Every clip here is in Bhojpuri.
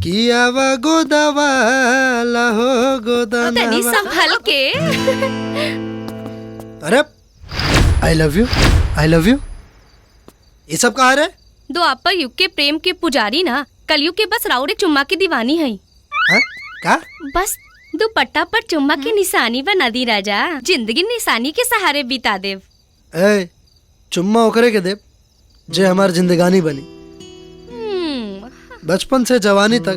कियावा गोदावाला हो गोदाना। तनी संभल के। अरे I love you, I love you, ये सब कहा रे? दो आपा युग के प्रेम के पुजारी ना, कलयुग के बस राउरे चुम्मा की दीवानी है। का? बस दुपट्टा पर चुम्मा की निशानी बना दी राजा, जिंदगी निशानी के सहारे बिता देव। ए, चुम्मा ओकरे के देव जे हमार जिंदगानी बनी। बचपन से जवानी तक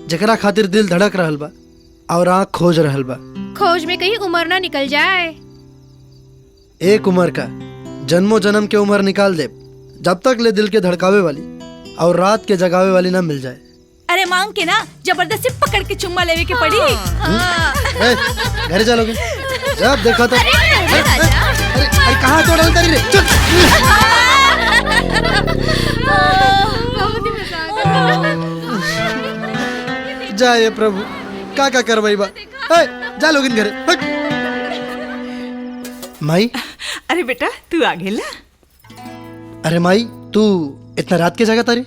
जकरा खातिर दिल धड़क रहल बा और आँख खोज रहल बा। खोज में कहीं उम्र ना निकल जाए। एक उम्र का जन्मों जन्म के उम्र निकाल दे, जब तक ले दिल के धड़कावे वाली और रात के जगावे वाली ना मिल जाए। अरे मांग के ना जबरदस्ती पकड़ के चुम्मा लेवे के पड़ी। घर चलोगे? जब देखो तो अरे कहाँ तोड़ रही रे? जाए प्रभु, का करवाई बा? जा लोगिन घरे। माई। अरे बेटा तू आ गेला? अरे माई तू इतना रात के जगह तारी?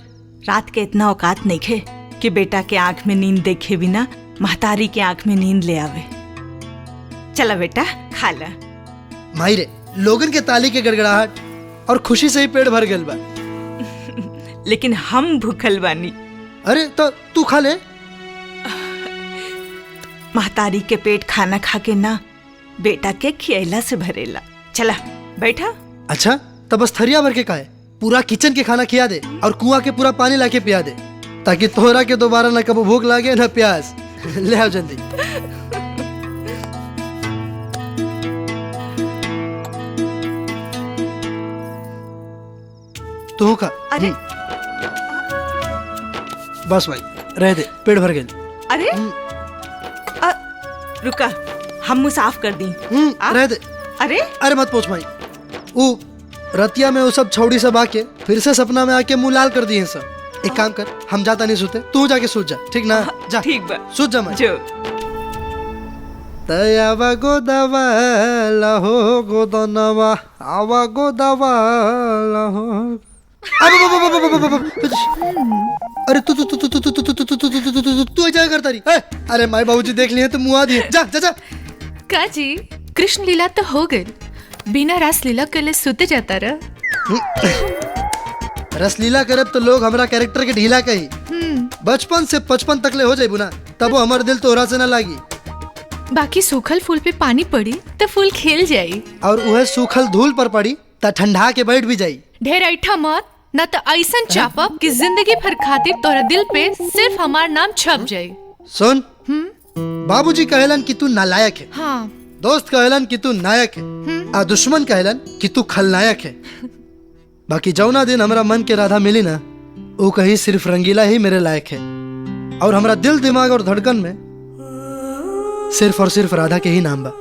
रात के इतना औकात नहीं खे कि बेटा के आंख में नींद देखे बिना महतारी के आंख में नींद ले आवे। चला बेटा खा ला। माई रे, लोगन के ताली के गड़गड़ाहट और खुशी से ही पेट भर गल बा। लेकिन हम भूखल बानी। अरे तो तू खा ले। महतारी के पेट खाना खा के ना, बेटा के खियला से भरेला। चला बैठा। अच्छा तब बस थरिया भर के खाए, पूरा किचन के खाना खिया दे और कुआं के पूरा पानी लाके पिया दे, ताकि तोहरा के दोबारा न कबो भूख लागे न प्यास। ले आओ जल्दी। तू खा। अरे बस भाई रह दे, पेट भर गए। अरे रुका, हम मुँह साफ कर दी। रह दे। अरे अरे मत पूछ भाई, वो रतिया में वो सब छौड़ी सब आके फिर से सपना में आके मुंह लाल कर दिए सब। एक काम कर, हम जाता नहीं सोते, तू जाके सूझ जा, ठीक ना? जा ठीक बा, सूझ जा। मैं जो तयावा गोदावाला हो गोदनवा, आवा गोदावाला हो। अरे तू तू तू तू तू तू तू तू तू तू तू तू क्या करता रही? अरे माई बाबूजी देख लिए तो मुआ दिए। जा जा जा। का जी कृष्ण लीला तो हो गई, बिना रास लीला के लिए सुते जाता रहा। रसलीला करब तो लोग हमारा कैरेक्टर के ढीला कही। बचपन से 55 तक ले हो जाए बुना, तब वो हमारे दिल तोहरा से न लागी। बाकी सूखल फूल पे पानी पड़ी तो फूल खिल जाई, और वह सूखल धूल पर पड़ी तो ठंडा के बैठ भी जाई। ढेर ऐठा मत, न तो ऐसन चापब कि जिंदगी भर खातिर तोरा दिल पे सिर्फ हमार नाम छप जाई। सुन, बाबूजी कहलन कि तू नालायक है। हाँ। दोस्त कहलन कि तू नायक है, आ दुश्मन कहलन कि तू खलनायक है। बाकी जौना दिन हमारा मन के राधा मिली ना, वो कहीं सिर्फ रंगीला ही मेरे लायक है। और हमारा दिल दिमाग और धड़कन में सिर्फ और सिर्फ राधा के ही नाम बा।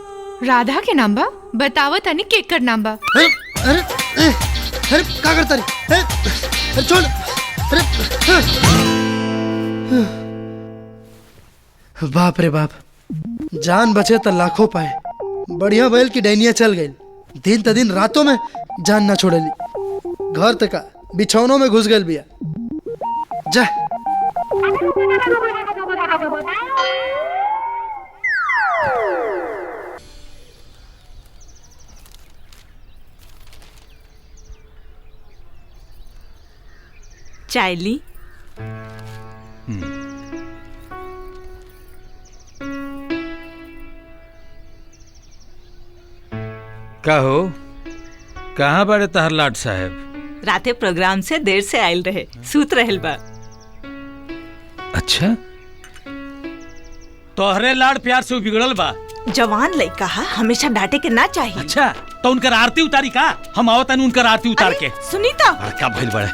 राधा के नाम बा? बतावा तनी केकर नाम बा? अरे अरे अरे क्या करता रही? अरे छोड़। अरे बाप रे बाप, जान बचे तो लाखों पाए। बढ़िया बैल की डैनिया चल गई, दिन त दिन रातों में जान ना छोड़ली। घर तक बिछौनों में घुस गल बिया। जा चाय ली। का हो, कहाँ बड़े तहर लाट साहब? राते प्रोग्राम से देर से आयल रहे, सूत रहल बा। अच्छा, तोहरे लाड़ प्यार से बिगड़ल बा। जवान लड़का हमेशा डांटे के ना चाहिए। अच्छा तो उनकर आरती उतारी का? हम आवत उनकर आरती उतार के। सुनीता, अरे का भइल बड़े?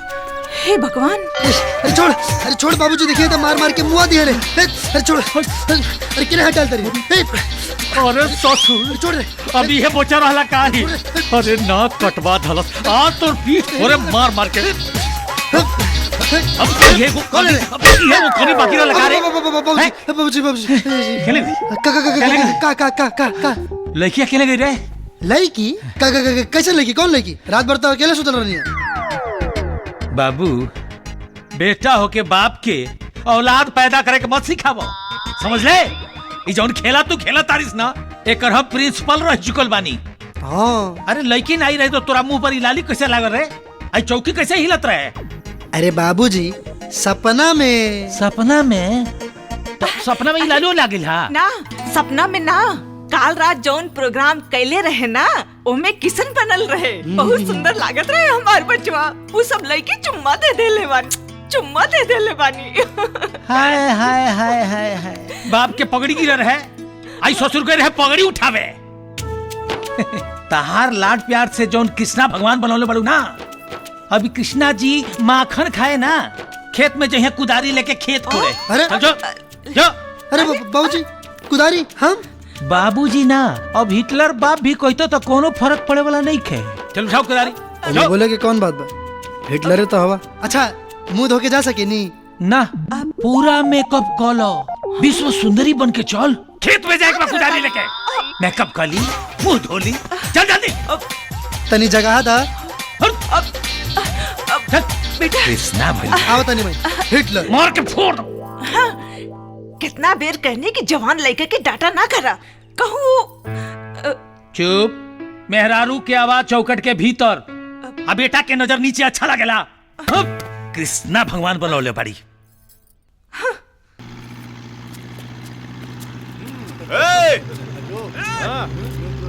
हे भगवान। अरे छोड़ बाबूजी, देखिए तो मार मार के मुआ दिए रे। अरे छोड़। अरे किने हटाल तरी? अरे ससुर छोड़ रे। अभी ये बोचा रहला काहे? अरे नाक कटवा धलस आ तोर पीठ ओरे मार मार के। अब ये वो कौन है? अब ये वो कोनी बाकी ना लगा रे। बाबूजी खेले का लड़की अकेले गई रे? लड़की कैसे लड़की? कौन लड़की? रात भर तो अकेले सुतल रहनी है। बाबू, बेटा होके बाप के औलाद पैदा करे के मत सिखावो, समझ ले? ई जौन खेला तू खेला तारिस ना, एकर हम प्रिंसिपल रह चुकल बानी। हाँ। अरे लड़की नहीं रही तो तोरा मुंह पर इलाली कैसे लागल रे? आई चौकी कैसे हिलत रहे? अरे बाबूजी, सपना में। सपना में? तो सपना में इलालियो लागिल हा? ना, सपना में ना, काल रात जौन प्रोग्राम कैले रहे ना, ओमे किशन बनल रहे, बहुत सुंदर लागत रहे हमार बचवा। वो सब लड़की चुम्मा दे देले बानी। हाय हाय हाय हाय हाय, बाप के पगड़ी गिरल है, आई ससुर के रहे पगड़ी उठावे। तहार लाड प्यार से जौन कृष्णा भगवान बनौले बड़ू ना, अभी कृष्णा जी माखन खाए ना, खेत में जहे कुदारी लेके खेत कोड़े। अरे जो अरे बाबूजी, कुदारी हम? बाबूजी ना, अब हिटलर बाप भी कहतो तो कोनो फर्क पड़े वाला नहीं खे। चलो उठाओ कुदारी। ये बोले कि कौन बात बा? हिटलर तो हवा। अच्छा, मुंह धो के जा सके नी? ना, पूरा मेकअप कलो, विश्व सुंदरी बन के चल, खेत में जाके कुदारी लेके मेकअप कर ली, मुंह धो ली, चल जल्दी। तनी जगह था। बेटा कृष्णा भाई आओ तनी भाई, हिटलर मार के फोड़ दो। कितना बेर कहने की जवान लड़के के डाटा ना करा, कहूँ चुप। मेहरारू के आवाज चौकट के भीतर, अब बेटा के नजर नीचे अच्छा लगेला। कृष्णा भगवान बनौले पड़ी।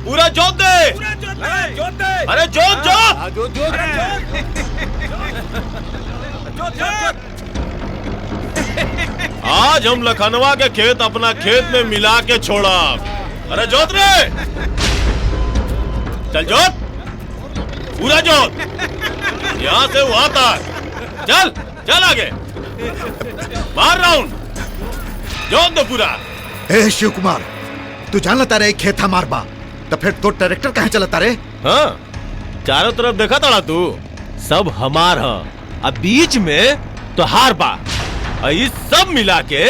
पूरा जोत दे, अरे जोत आज हम लखनवा के खेत अपना खेत में मिला के छोड़ा। अरे जोत रे, चल जोत, पूरा जोत, यहाँ से वहां तक, चल चल आगे, मार राउंड, जोत दो पूरा। ए शिव कुमार, तू जानता रे खेत हमार बा, तो फिर तो ट्रैक्टर कहाँ चलता रे? हाँ, चारों तरफ देखा तड़ा तू, सब हमार है, अब बीच में तो हार बा, ये सब मिला के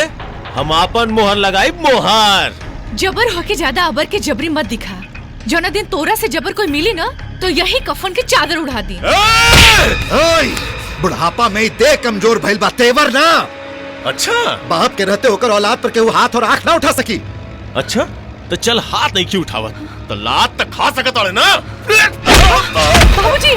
हम अपन मोहर लगाई मोहर। जबर होके ज्यादा अबर के जबरी मत दिखा, जो न दिन तोरा से जबर कोई मिली ना, तो यही कफन के चादर उड़ा दी। ओए, बुढ़ापा में दे कमजोर भइल बा, तेवर ना। अच्छा, बाप के रहते होकर औलाद पर केहू हाथ और आंख ना उठा सकी। अच्छा, तो चल हाथ नहीं क्यों उठावत, तो लात तक खा सकत अड़े ना। बाबूजी,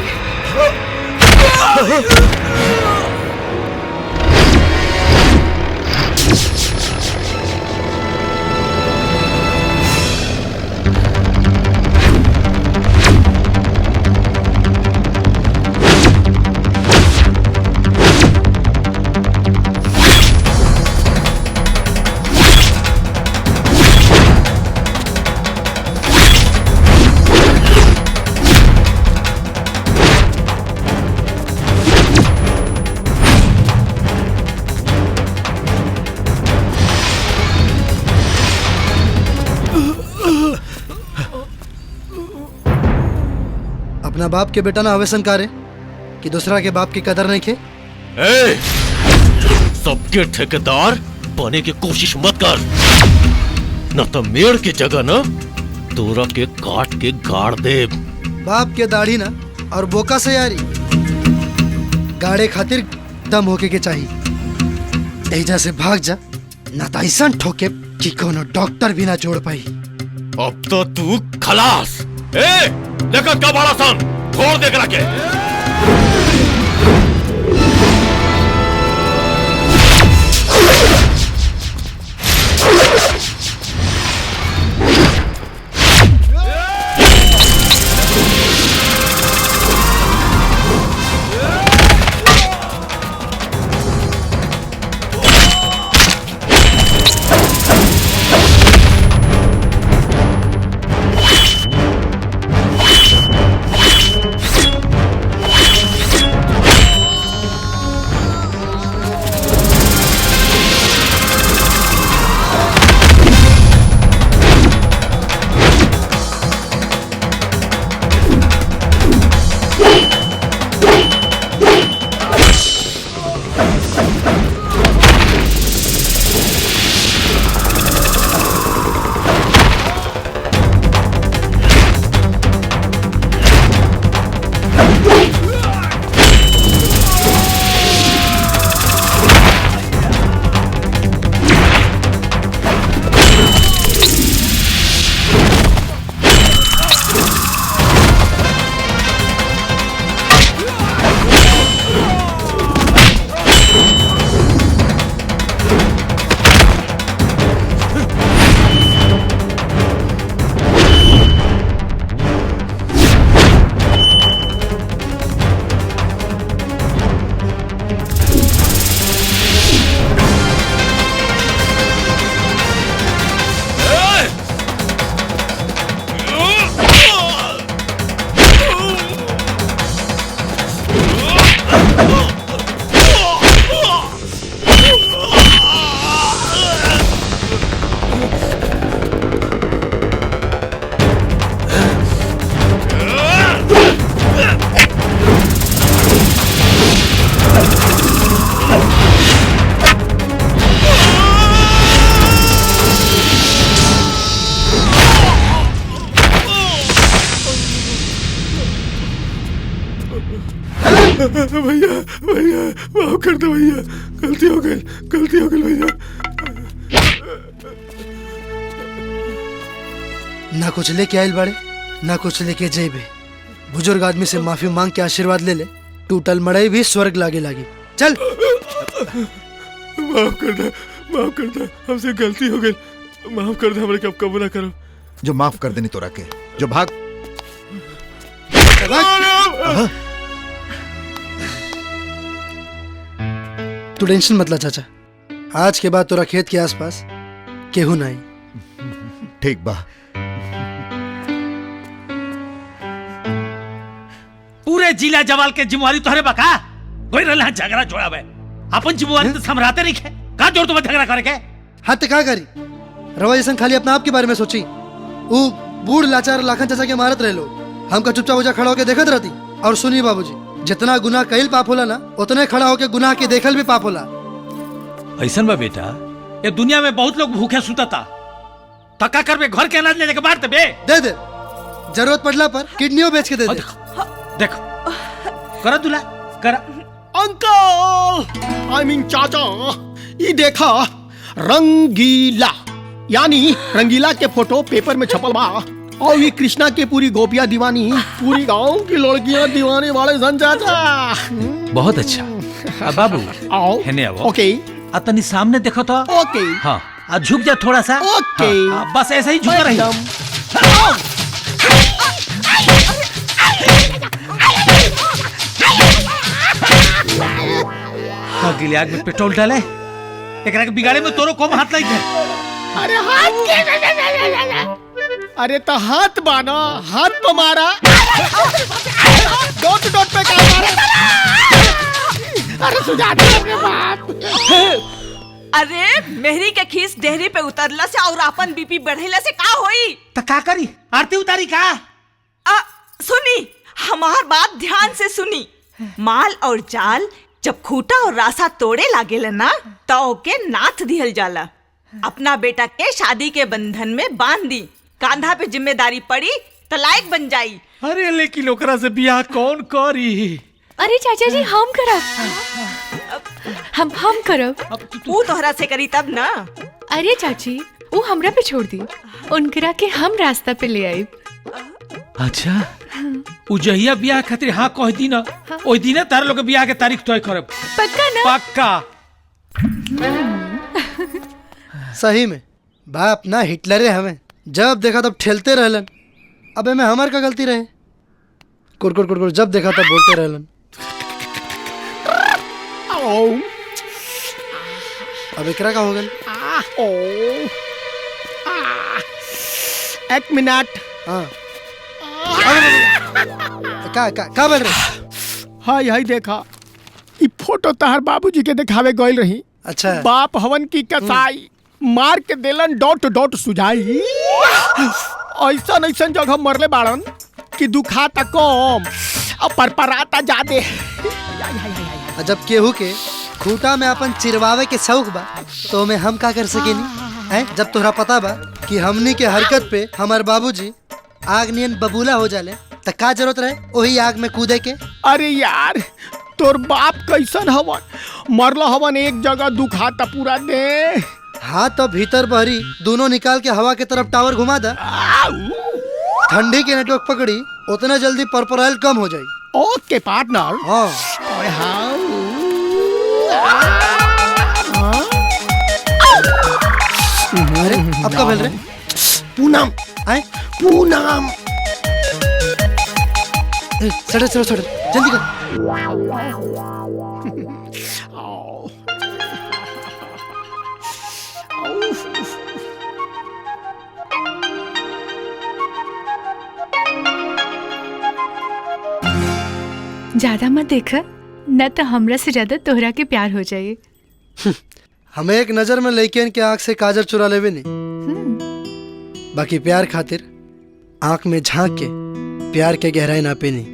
अपना बाप के बेटा ना हवेसन कारे कि दूसरा के बाप की कदर नहीं खे। ए, सबके ठेकेदार बने की कोशिश मत कर, न तो मेड़ की जगह ना तोरा के काट के गाड़ दे। बाप के दाढ़ी ना और बोका से यारी, गाड़े खातिर दम होके के चाहिए। एजा से भाग जा, ना तो ऐसा ठोके कि कोनो डॉक्टर भी ना जोड़ पाई। अब तो तू खलास। ए, देखा क्या बड़ा सन, छोड़ दे करा के। भैया भैया माफ कर दो भैया, गलती हो गई भैया। ना कुछ लेके आयल बड़े ना कुछ लेके जेबे। बुजुर्ग आदमी से माफी मांग के आशीर्वाद ले ले, टूटल मड़ई भी स्वर्ग लागे लागी। चल माफ कर दे, हमसे गलती हो गई, माफ कर दे, हमारे कब कबू ना करो। जो माफ कर देनी तोरा के, जो भाग। तू टेंशन मत ला चाचा, आज के बाद तोरा खेत के आसपास केहू नहीं। ठीक बा। पूरे जिला जवाल के जिम्मेवारी तोहरे बका कोई रहला झगड़ा जोड़ावे, अपन जिम्मेवारी तो समराते नहीं है। का जोर तुम्हें झगड़ा करे के? हाँ तो क्या करी, रवा जैसन खाली अपना आप के बारे में सोची। वो बूढ़ लाचार लाखन चाचा के मारत रहे लोग, हमका चुपचाप उजा खड़ा होके देखत रहती। और सुनिए बाबूजी, जितना गुनाह कईल पाप होला ना, उतने खड़ा होके गुनाह के देखल भी पाप होला। ऐसन बा बेटा, ये दुनिया में बहुत लोग भूखे सुतता, तका कर बे घर के अनाज ले जाके बांट दे बे। दे दे, जरूरत पड़ला पर किडनियों बेच के दे दे। देखो करा दूल्हा करा। अंकल आई मीन चाचा, ये देखा रंगीला, यानी रंगीला के फोटो पेपर में छपल बा। और ये कृष्णा की पूरी गोपियां दीवानी, पूरी गांव की लड़कियां दीवानी वाले सन चाचा। बहुत अच्छा। अब बाबू आओ। हेने आओ। ओके। अतनी सामने देखो तो। ओके। हाँ, अब झुक जा थोड़ा सा। ओके। हाँ, बस ऐसा ही झुका रही। अगले आग में पेट्रोल डाले, एक बिगाड़े में तोरो कम हाथ लग गया। अरे हाथ के, अरे तो हाथ बाना, हाथ पे मारा, डॉट डॉट पे क्या मारा? अरे सुजाता अपने बाप। अरे मेहरी के खीस डेहरी पे उतरला से और अपन बीपी बढ़ेला से का होई? तो का करी, आरती उतारी का? सुनी, हमार बात ध्यान से सुनी। माल और जाल जब खूटा और रासा तोड़े लागेला ना, तो ओके नाथ दिहल जाला। अपना बेटा के शादी के बंधन में बांध दी, कांधा पे जिम्मेदारी पड़ी तो लायक बन जाई। अरे लेकिन ओकरा से बियाह कौन करी? अरे चाचा जी हम करब, हम करब। वो तोहरा से करी तब ना। अरे चाची वो हमरा पे छोड़ दी, उनकरा के हम रास्ता पे ले आई। अच्छा, उजहिया बियाह खातिर हाँ कह दी ना, ओई दिन तार लोग बियाह के तारीख तय करब। पक्का ना? पक्का। सही में बाप ना हिटलरे हमें, जब देखा तब ठेलते रहलन। अबे में हमार का गलती रहे? कुरकुर कुरकुर जब देखा तब बोलते रहलन। अब एकरा का हो गल? एक मिनट। हाँ का बोल रहे? हाय हाय देखा, ये फोटो तहर बाबूजी के दिखावे गइल रही। अच्छा। बाप हवन की कसाई मार के देलन डॉट डॉट सुझाई। ऐसा ऐसा जगह मरले बाड़न कि दुखाता कम और परपराता जादे। जब केहू के खूटा में अपन चिरवावे के शौक बा, तो में हम का कर सकेनी हैं? जब तोहरा पता बा कि हमनी के हरकत पे हमार बाबूजी आग नियन बबूला हो जाले, त का जरूरत रहे वही आग में कूदे के? अरे यार तोर बाप कैसन हवन, मरलो हवन एक जगह दुखाता पूरा दे। हाँ तो भीतर बहरी दोनों निकाल के हवा के तरफ टावर घुमा दा, ठंडी के नेटवर्क पकड़ी, उतना जल्दी परपराइल कम हो जाए। ओके पार्टनर। हाँ। अरे अब का बोल रहे? पूनम आए? पूनम सड़क सड़क सड़क जल्दी कर। ज्यादा मत देखा, न तो हमरा से ज्यादा तोहरा के प्यार हो जाए। हमें एक नजर में लड़कियन के आंख से काजर चुरा लेवे नहीं, बाकी प्यार खातिर आंख में झांक के प्यार के गहराई नापे नहीं।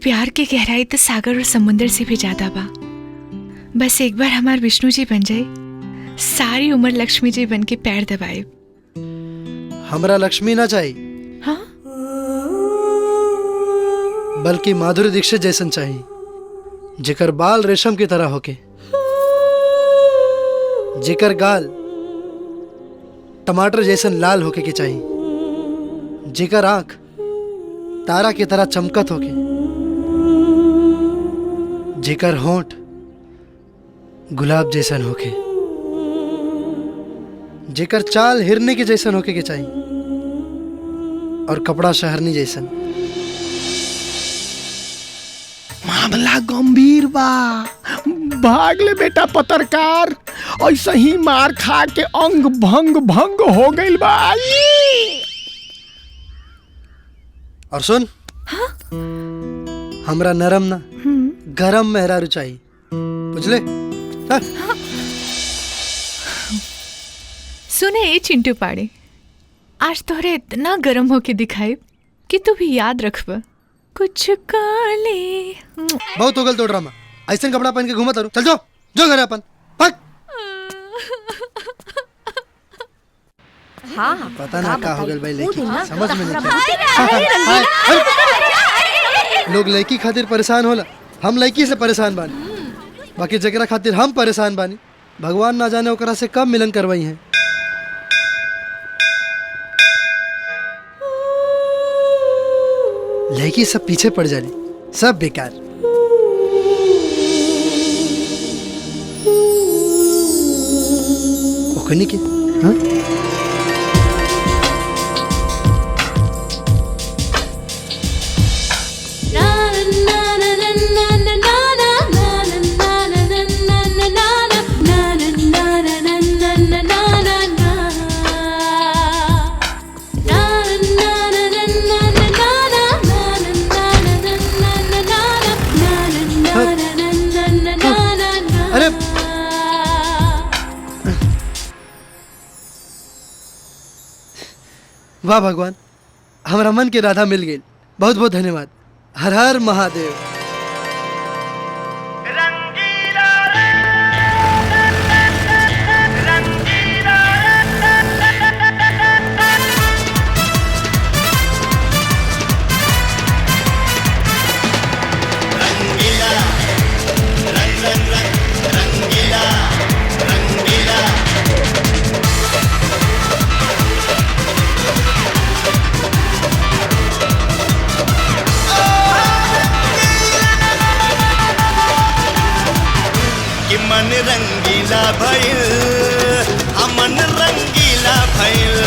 प्यार की गहराई तो सागर और समुंदर से भी ज्यादा बा। बस एक बार हमार विष्णु जी बन जाए, सारी उम्र लक्ष्मी जी बन के पैर दबाए। हमरा लक्ष्मी ना चाहिए। हाँ? बल्कि माधुरी दीक्षित जैसन चाहिए, जेकर बाल रेशम की तरह होके, जेकर गाल टमाटर जैसन लाल होके के चाहिए, जेकर आंख तारा की तरह चमकत होके, जेकर होंठ गुलाब जैसन होके, जेकर चाल हिरने के जैसन होके के चाहिए और कपड़ा शहरनी जैसन। मामला गंभीर बा। भाग ले बेटा पत्रकार, ऐसा ही मार खा के अंग भंग हो गइल बा। और सुन, हमरा नरम ना गरम मेहरारू चाहिए, बुझले? हाँ? सुने ये चिंटू पाड़े, आज तोहरे इतना गर्म होके दिखाई कि तू भी याद रखब कुछ काले। बहुत हो गल तो ड्रामा, ऐसा कपड़ा पहन के घूमत रहो। चल जो घर अपन भाग। हाँ पता ना का हो गल भाई, लड़की समझ में नहीं आता। लोग लड़की खातिर परेशान होला, हम लड़की से परेशान बानी। बाकी जगरा खातिर हम परेशान बानी, भगवान ना जाने ओकरा से कब मिलन करवाई है। लड़की सब पीछे पड़ जाली, सब बेकार। ओकनी के हाँ? अरे वाह भगवान, हमारा मन के राधा मिल गई। बहुत बहुत धन्यवाद। हर हर महादेव। मन रंगीला भइल, हमन रंगीला भइल,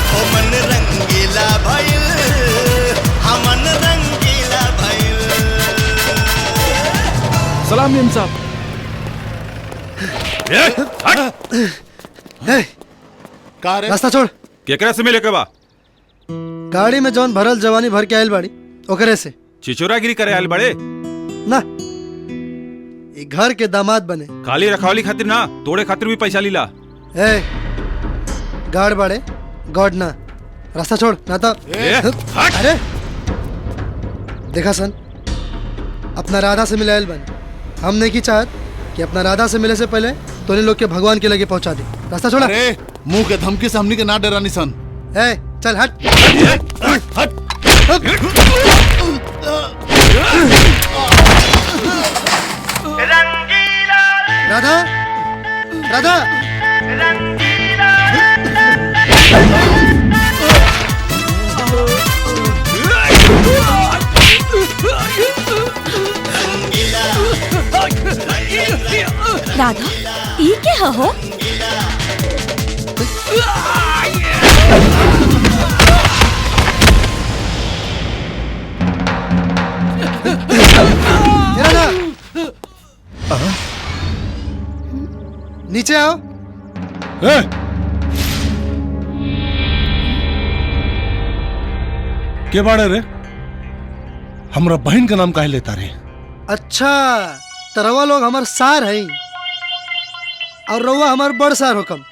ओ मन रंगीला भइल, हमन रंगीला भइल। सलाम मेम साहब। रास्ता छोड़। केकरा से मिले के बा? गाड़ी में जौन भरल जवानी भर के आयल बाड़ी ओकरे से। चिचोरागिरी करे आयल बड़े ना, ये घर के दामाद बने। खाली रखवाली खातिर ना, तोड़े खातिर भी पैसा लीला। ए, गाड़ बाड़े गॉड ना। रास्ता छोड़ ना तो। अरे देखा सन, अपना राधा से मिलायल बने। हमने की चाहत कि अपना राधा से मिले से पहले तोने लोग के भगवान के लगे पहुंचा दे। रास्ता छोड़ा। अरे मुंह के धमकी से हमनी के ना डरा निसन। ए चल हट। राधा राधा राधा ई क्या हो? राधा नीचे आओ। के बाड़े रे? हमरा बहन का नाम काहे लेता रे? अच्छा, तरवा लोग हमार सार है और रउआ हमार बड़ सार हुकम।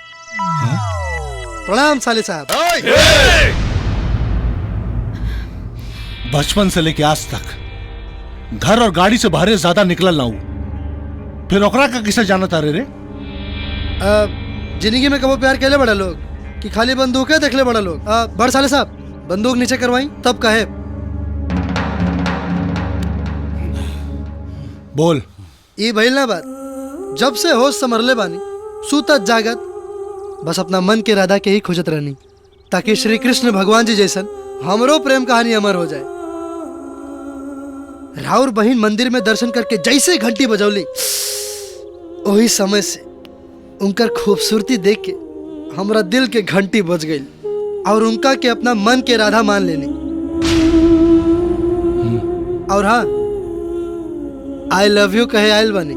प्रणाम साले साहब। बचपन से लेके आज तक घर और गाड़ी से बाहर ज्यादा निकलल ना हूं, फिर ओकरा का किसे जाना तारे रे? जिंदगी में कबो प्यार कैले बड़ा लोग कि खाली बंदूक है देखले बड़ा लोग। बड़ साले साहब बंदूक नीचे करवाई तब कहे। बोल। ई भइल ना बात, जब से होश संभरले बानी सूतत जागत बस अपना मन के राधा के ही खोजत रहनी, ताकि श्री कृष्ण भगवान जी जैसन हमरो प्रेम कहानी अमर हो जाए। राउर बहिन मंदिर में दर्शन करके जैसे घंटी बजौली, वही समय से उनकर खूबसूरती देख के हमरा दिल के घंटी बज गई और उनका के अपना मन के राधा मान लेनी। और हाँ, आई लव यू कहे आयल बनी।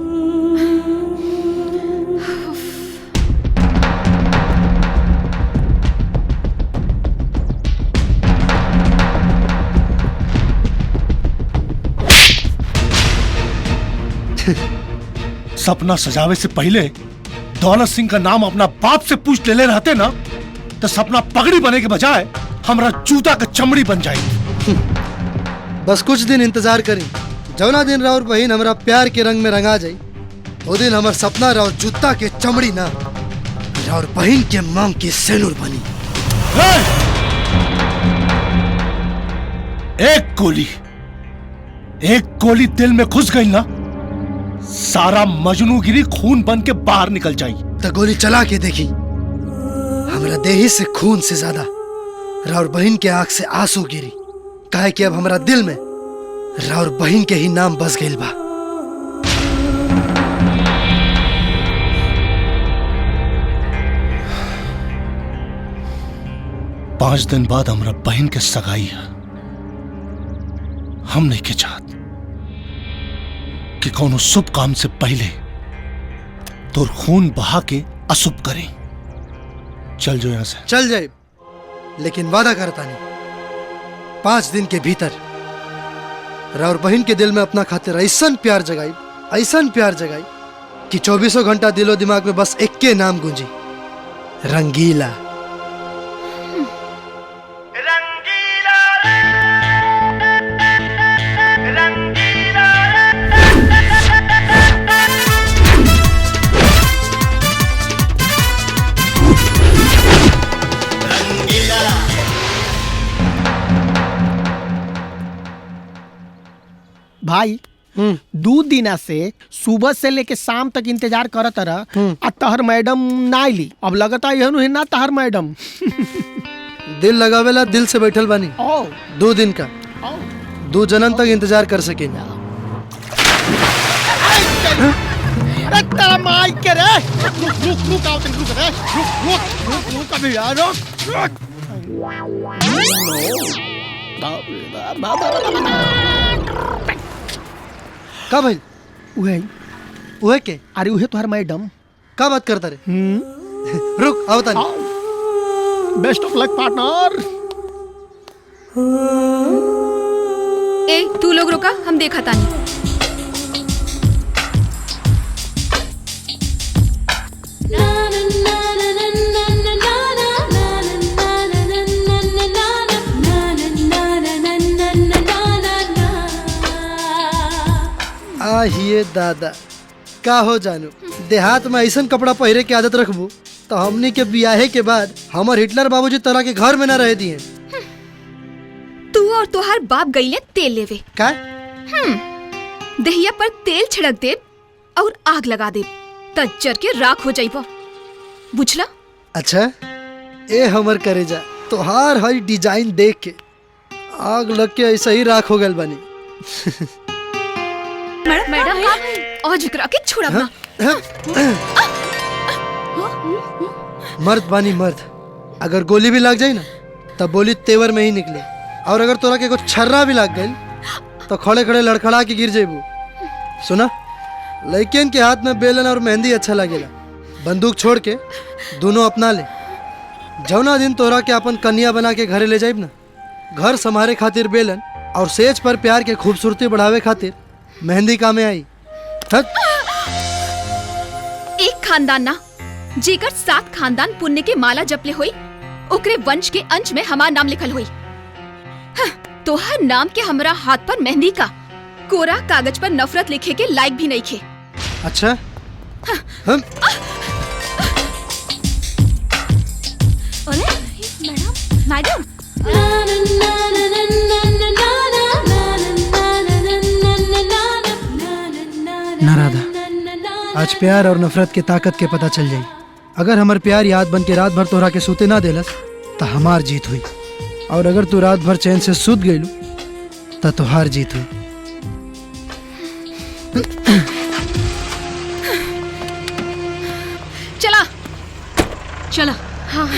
सपना सजावे से पहले दौलत सिंह का नाम अपना बाप से पूछ ले रहते ना, तो सपना पगड़ी बने के बजाय हमरा जूता का चमड़ी बन जाएगी। बस कुछ दिन इंतजार करी, जौना दिन राउर बहिन हमरा प्यार के रंग में रंगा जाई, वो दिन हमार सपना राउर जूता के चमड़ी ना, राउर बहिन के मांग की सेनुर बनी। एक गोली दिल में घुस गई ना, सारा मजनूगिरी खून बन के बाहर निकल जाई। तो गोली चला के देखी, हमरा देही से खून से ज्यादा राउर बहिन के आंख से आंसू गिरी, काहे कि अब हमरा दिल में राउर बहिन के ही नाम बस गइल बा। पांच दिन बाद हमरा बहन के सगाई है। हम नहीं के चाहत कि कोनो शुभ काम से पहले तोर खून बहा के अशुभ करें। चल जो यहां से। चल जाए, लेकिन वादा करता नहीं, 5 दिन के भीतर राउर बहिन के दिल में अपना खातिर ऐसन प्यार जगाई कि 24 घंटा दिलो दिमाग में बस एक के नाम गूंजी, रंगीला। भाई 2 दिन से सुबह से लेके शाम तक इंतजार करत रहा, आ तहर मैडम ना आईली। अब लगता है ना तहर मैडम। दिल लगावेला दिल से बैठल बानी। 2 दिन का 2 जन्म तक इंतजार कर सके। अरे तेरा माई के रे, रुक आओ, रुक अभी यार, का भाई? उहे के? अरे उहे तोहर मैडम। का बात करता रे? रुक आओ तानी। Best of luck partner. ए तू लोग रुका, हम देखा तानी। आहिए दादा, का हो जानू, देहात में ऐसा कपड़ा पहरे के आदत रखबू तो हमनी के बियाहे के बाद हमार हिटलर बाबूजी तरह के घर में न रह दिए। तू और तोहार बाप गईले तेल लेवे का? दहिया पर तेल छिड़क दे और आग लगा दे, तज्जर के राख हो जाइबो, बुझला? अच्छा, ए हमर करेजा, तोहार हई डिजाइन देख के आग लग के ऐसा ही राख हो गल बनी। मैडम आज करा के छोड़ा ना। मर्द बानी मर्द, अगर गोली भी लग जाए ना तब बोली तेवर में ही निकले, और अगर तोरा के कुछ छर्रा भी लग गई तो खड़े खड़े लड़खड़ा के गिर जेबू। सुना, लड़कियन के हाथ में बेलन और मेहंदी अच्छा लगेला, बंदूक छोड़ के दोनों अपना ले। जौना दिन तोरा के अपन कन्या बना के घरे ले जाइब ना, घर संभारे खातिर बेलन और सेज पर प्यार के खूबसूरती बढ़ावे खातिर मेहंदी कामे आई। एक खानदान ना, जेकर 7 खानदान पुण्य के माला जपले होई, ओकरे वंश के अंश में हमार नाम लिखल होई। तोहर नाम के हमरा हाथ पर मेहंदी का कोरा कागज पर नफरत लिखे के लायक भी नहीं खे। अच्छा, हम मैडम आज प्यार और नफरत के ताकत के पता चल जाई। अगर हमार प्यार याद बन के रात भर तोहरा के सोते ना देलस तो हमार जीत हुई, और अगर तू रात भर चैन से सूत गईलू तो तोहार जीत हुई। चला चला। हाँ।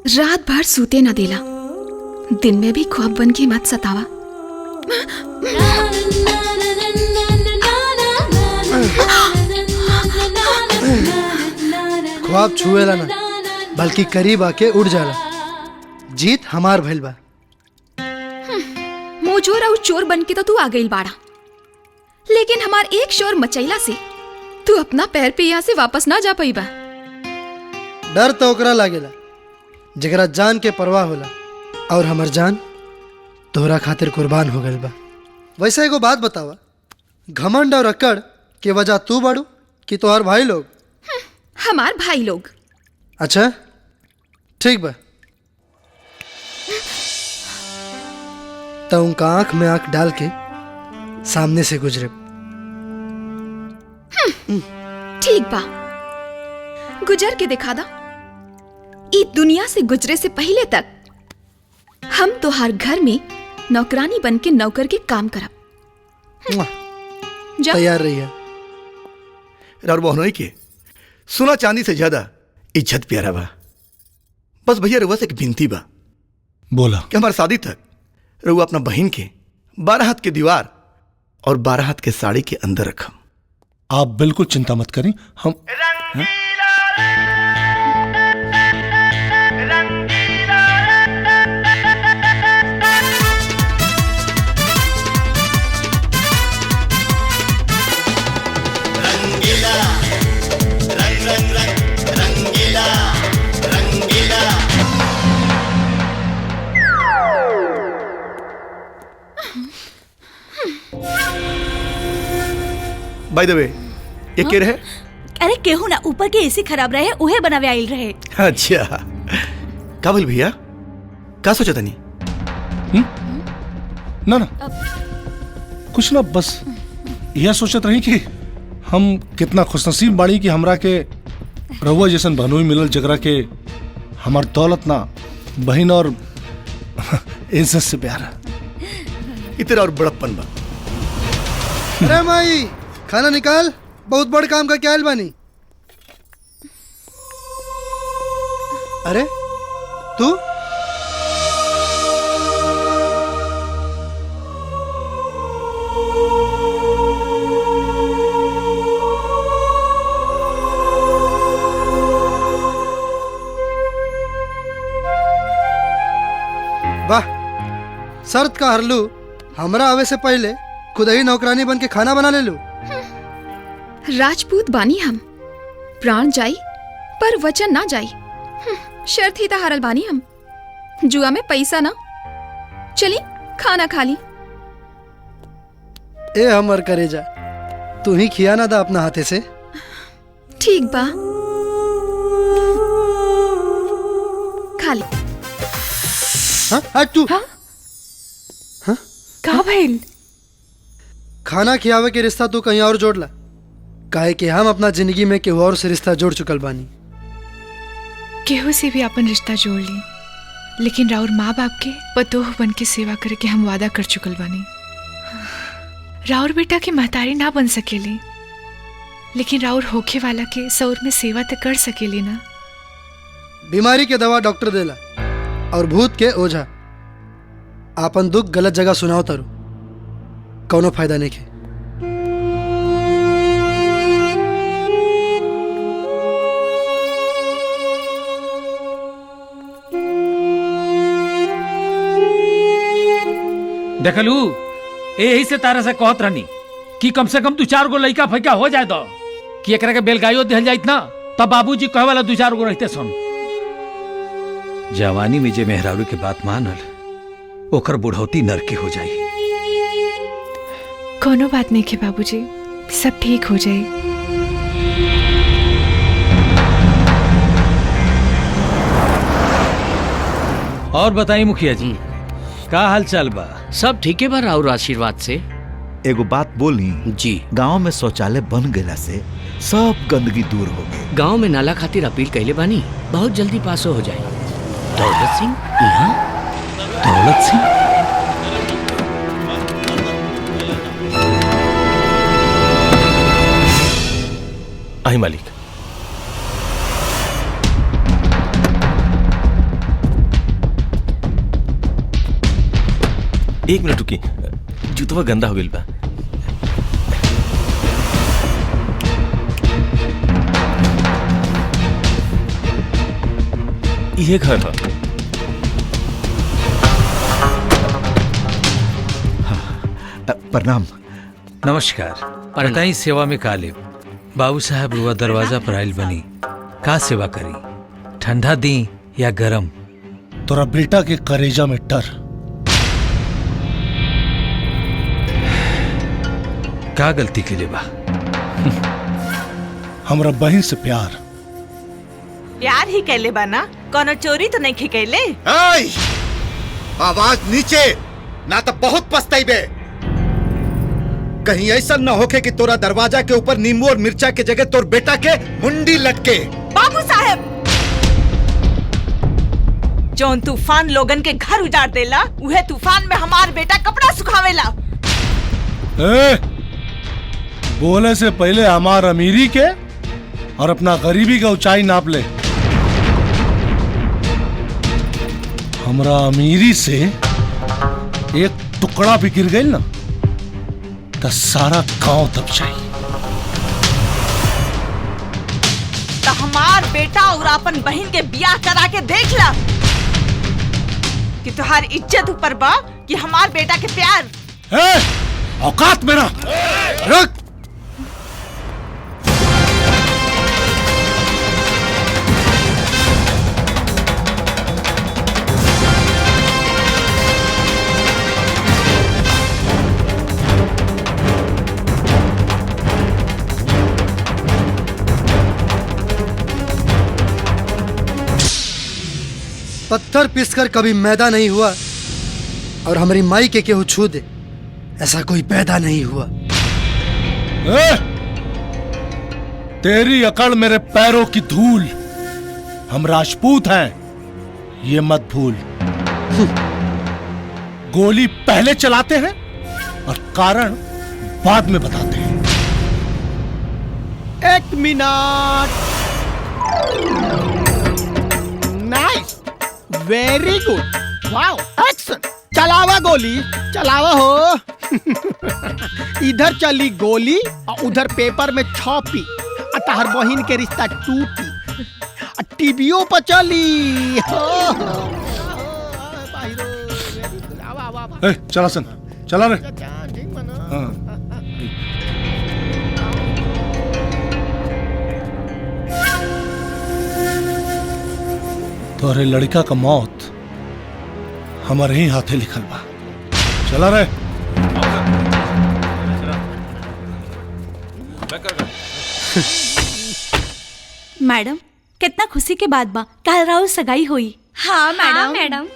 रात भर सूते न देला, दिन में भी ख्वाब बन के मत सतावा। ख्वाब छुएला ना, बल्कि करीब आके उड़ जाला। जीत हमार भइल बा। मोजोर और चोर बन के तो तू आ गई बाड़ा, लेकिन हमार एक शोर मचैला से तू अपना पैर पे यहाँ से वापस ना जा पाई बा। डर तो ओकरा लागेला जगरा जान के परवाह होला, और हमर जान तोहरा खातिर कुर्बान हो गइल बा। वैसे एगो बात बतावा, घमंड और अकड़ के वजह तू बाड़ू कि तोहर भाई लोग? हमार भाई लोग। अच्छा ठीक बा, तो उनका आंख में आंख डाल के सामने से गुजरे। ठीक बा, गुजर के दिखा दा। इस दुनिया से गुजरे से पहले तक हम तो हर घर में नौकरानी बन के नौकर के काम करब। जा। तैयार रहिए। और बहनोई के सोना चांदी से ज्यादा इज्जत प्यारा बा। बस भैया रुआ से एक विनती बा, बोला कि हमारे शादी तक रुआ अपना बहन के 12 हाथ के दीवार और 12 हाथ के साड़ी के अंदर रखम। आप बिल्कुल चिंता मत करें, हम बाय द वे ये के रहे? अरे केहू ना, ऊपर के एसी खराब रहे उहे बनावे आइल रहे। अच्छा का बोल भैया, का सोचा तनी? ना ना कुछ ना, बस यह सोचत रही कि हम कितना खुशनसीब बाड़ी कि हमरा के रहुआ जैसन बहनोई मिलल, जगरा के हमार दौलत ना बहन और इज्जत से प्यार। इतना और बड़प्पन बा। अरे माई खाना निकाल, बहुत बड़ काम का क्या आइल बानी। अरे तू वाह, शर्त का हरलू, हमरा आवे से पहले खुद ही नौकरानी बन के खाना बना ले लू। राजपूत बानी हम, प्राण जाई पर वचन ना जाई। शर्त ही हारल बानी हम। जुआ में पैसा ना। चली खाना खा ली। ए हमर करेजा, तू ही खिया ना दा अपना हाथे से। ठीक बा, खा ली। हाँ तू का भइल? खाना खियावे के रिश्ता तू कहीं और जोड़ ला, काहे कि हम अपना जिंदगी में केहू और से रिश्ता जोड़ चुकल बानी। केहू से भी अपन रिश्ता जोड़ ली, लेकिन राउर माँ बाप के पतोह बन के सेवा करे के हम वादा कर चुकल बानी। राउर बेटा के महतारी ना बन सकेली, लेकिन राउर होखे वाला के सौर में सेवा तो कर सकेली ना। बीमारी के दवा डॉक्टर देला और भूत के ओझा। आपन दुख गलत जगह सुनाओ तारू, कौनो फायदा नहीं है। देखलू यही से तारा से कहत रहनी कि कम से कम 2-4 गो लइका फैका हो जाए दो कि एकरा के बेलगाइयो दिहल जाइत ना, तब बाबूजी कहे वाला 2-4 गो रहते सन। जवानी में जे मेहरारू के बात मानल ओकर बुढ़ौती नरकी हो जाई। कोनो बात नहीं के बाबूजी, सब ठीक हो जाए। और बताई मुखिया जी, का हाल चाल बा? सब ठीके बा और आशीर्वाद से। एगो बात बोली जी, गांव में शौचालय बन गया से सब गंदगी दूर हो गई। गांव में नाला खातिर अपील कैले बानी, बहुत जल्दी पास हो जाए। दौलत सिंह यहाँ? दौलत सिंह? आई मालिक। एक मिनट रुकी, जूतवा गंदा हो गइल बा। ये घर है। प्रणाम। नमस्कार। बताई सेवा में का लेब? बाबू साहब रुआ दरवाजा पर आयल बनी, का सेवा करी? ठंडा दी या गरम? तोरा बेटा के करेजा में डर, का गलती के लिए बा? हमरा बहन से प्यार। प्यार ही कैले बना, कोनो चोरी तो नहीं कैले। आवाज नीचे, ना तो बहुत पछताइबे। कहीं ऐसा न होके कि तोरा दरवाजा के ऊपर नींबू और मिर्चा के जगह तोर बेटा के मुंडी लटके। बाबू साहब, जौन तूफान लोगन के घर उजाड़ देला, उहे तूफान में हमार बेटा कपड़ा सुखावेला। बोले से पहले हमार अमीरी के और अपना गरीबी का ऊंचाई नाप ले। हमरा अमीरी से एक टुकड़ा भी गिर गई ना तो सारा गांव दब जाए। तो हमार बेटा और अपन बहन के ब्याह करा के देख ला कि तुहार इज्जत ऊपर बा कि हमार बेटा के प्यार। औकात मेरा रुक। पत्थर पीसकर कभी मैदा नहीं हुआ और हमारी माई के केहू छू दे, ऐसा कोई पैदा नहीं हुआ। तेरी अकड़ मेरे पैरों की धूल। हम राजपूत हैं, ये मत भूल। गोली पहले चलाते हैं और कारण बाद में बताते हैं। 1 minute. Nice, very good, wow, action. चलावा गोली, चलावा हो। इधर चली गोली और उधर पेपर में छपी, तहर बहिन के रिश्ता टूटी, टीवीओ पर चली। चला सन, चला रे। हाँ। तोरे लड़का का मौत हमारे ही हाथे लिखल बा। चला रे। मैडम कितना खुशी के बाद बा काल राहुल सगाई हुई। हाँ मैडम।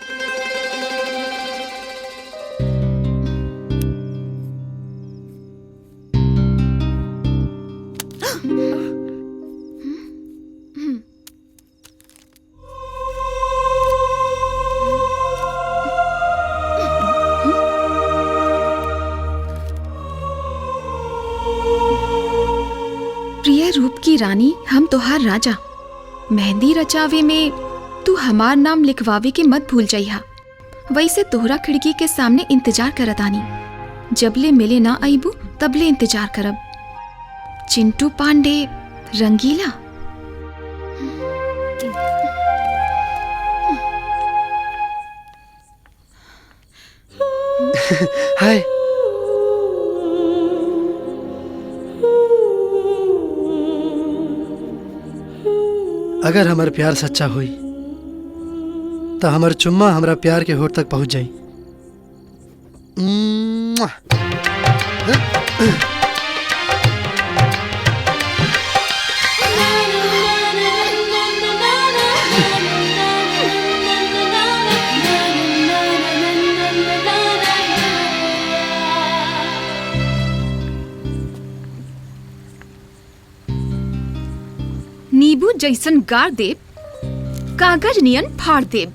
प्रिय रूप की रानी हम तोहार राजा, मेहंदी रचावे में तू हमार नाम लिखवावे के मत भूल जाइहा। वैसे तोहरा खिड़की के सामने इंतजार करत आनी, जबले मिले ना आईबू तबले इंतजार करब। चिंटू पांडे, रंगीला। हाय। अगर हमार प्यार सच्चा हुई तो हमार चुम्मा हमरा प्यार के होठ तक पहुंच जाई। मुआ। नींबू जैसन गाड़ देब, कागज नियन फाड़ देब।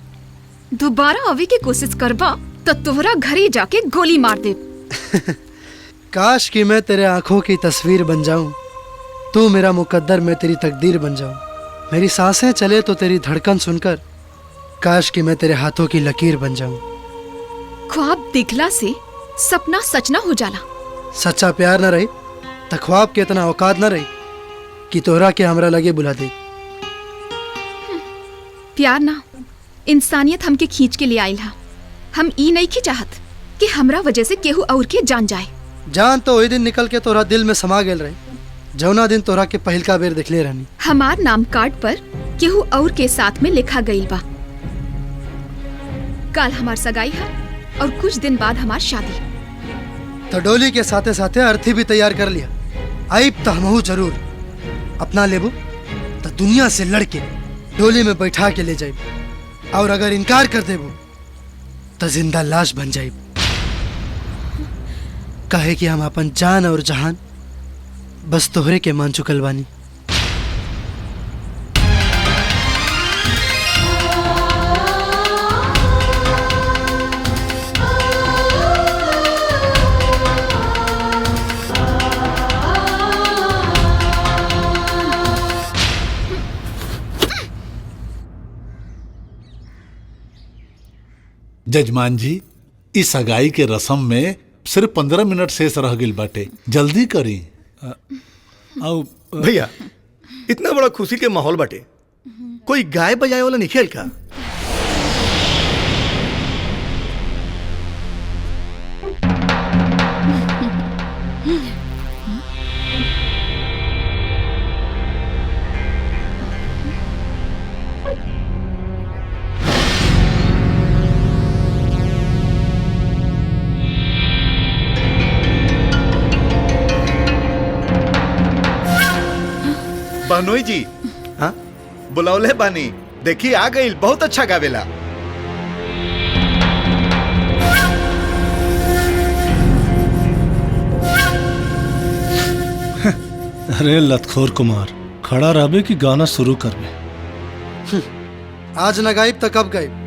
दोबारा आवे की कोशिश करबा तो तोहरा घरे जाके गोली मार देब। काश कि मैं तेरे आंखों की तस्वीर बन जाऊं, तू मेरा मुकद्दर, मैं तेरी तकदीर बन जाऊं। मेरी सांसें चले तो तेरी धड़कन सुनकर, काश कि मैं तेरे हाथों की लकीर बन जाऊं। ख्वाब दिखला से सपना सच ना हो जाला। सच्चा प्यार न रही तो ख्वाब के इतना औकात न रही कि तोहरा के हमरा लगे बुला दे। प्यार ना, इंसानियत हमके खींच के ले आइल हा। हम ई नहीं की चाहत कि हमरा वजह से केहू और के जान जाए। जान तो वही दिन निकल के तोरा दिल में समा गेल रही, जौना दिन तोरा के पहिलका बेर दिखले रहनी। हमार नाम कार्ड पर केहू और के साथ में लिखा गईल बा। कल हमार सगाई है और कुछ दिन बाद हमार शादी। तो डोली के साथे साथे अर्थी भी तैयार कर लिया। आइब तो हमहू जरूर। अपना लेबू तो दुनिया से लड़के डोली में बैठा के ले जाइब, और अगर इनकार कर देबू तो जिंदा लाश बन जाइब। कहे कि हम अपन जान और जहान बस तोहरे के मान चुकल बानी। जजमान जी, इस सगाई के रस्म में सिर्फ 15 मिनट शेष रह गई बाटे, जल्दी करी। भैया इतना बड़ा खुशी के माहौल बाटे, कोई गाय बजाए वाला नहीं खेल का? बहनोई जी, हाँ बुलौले बानी, देखी आ गई, बहुत अच्छा गावेला। अरे लतखोर कुमार, खड़ा रहबे कि गाना शुरू करबे? आज न गायब तो कब गायब?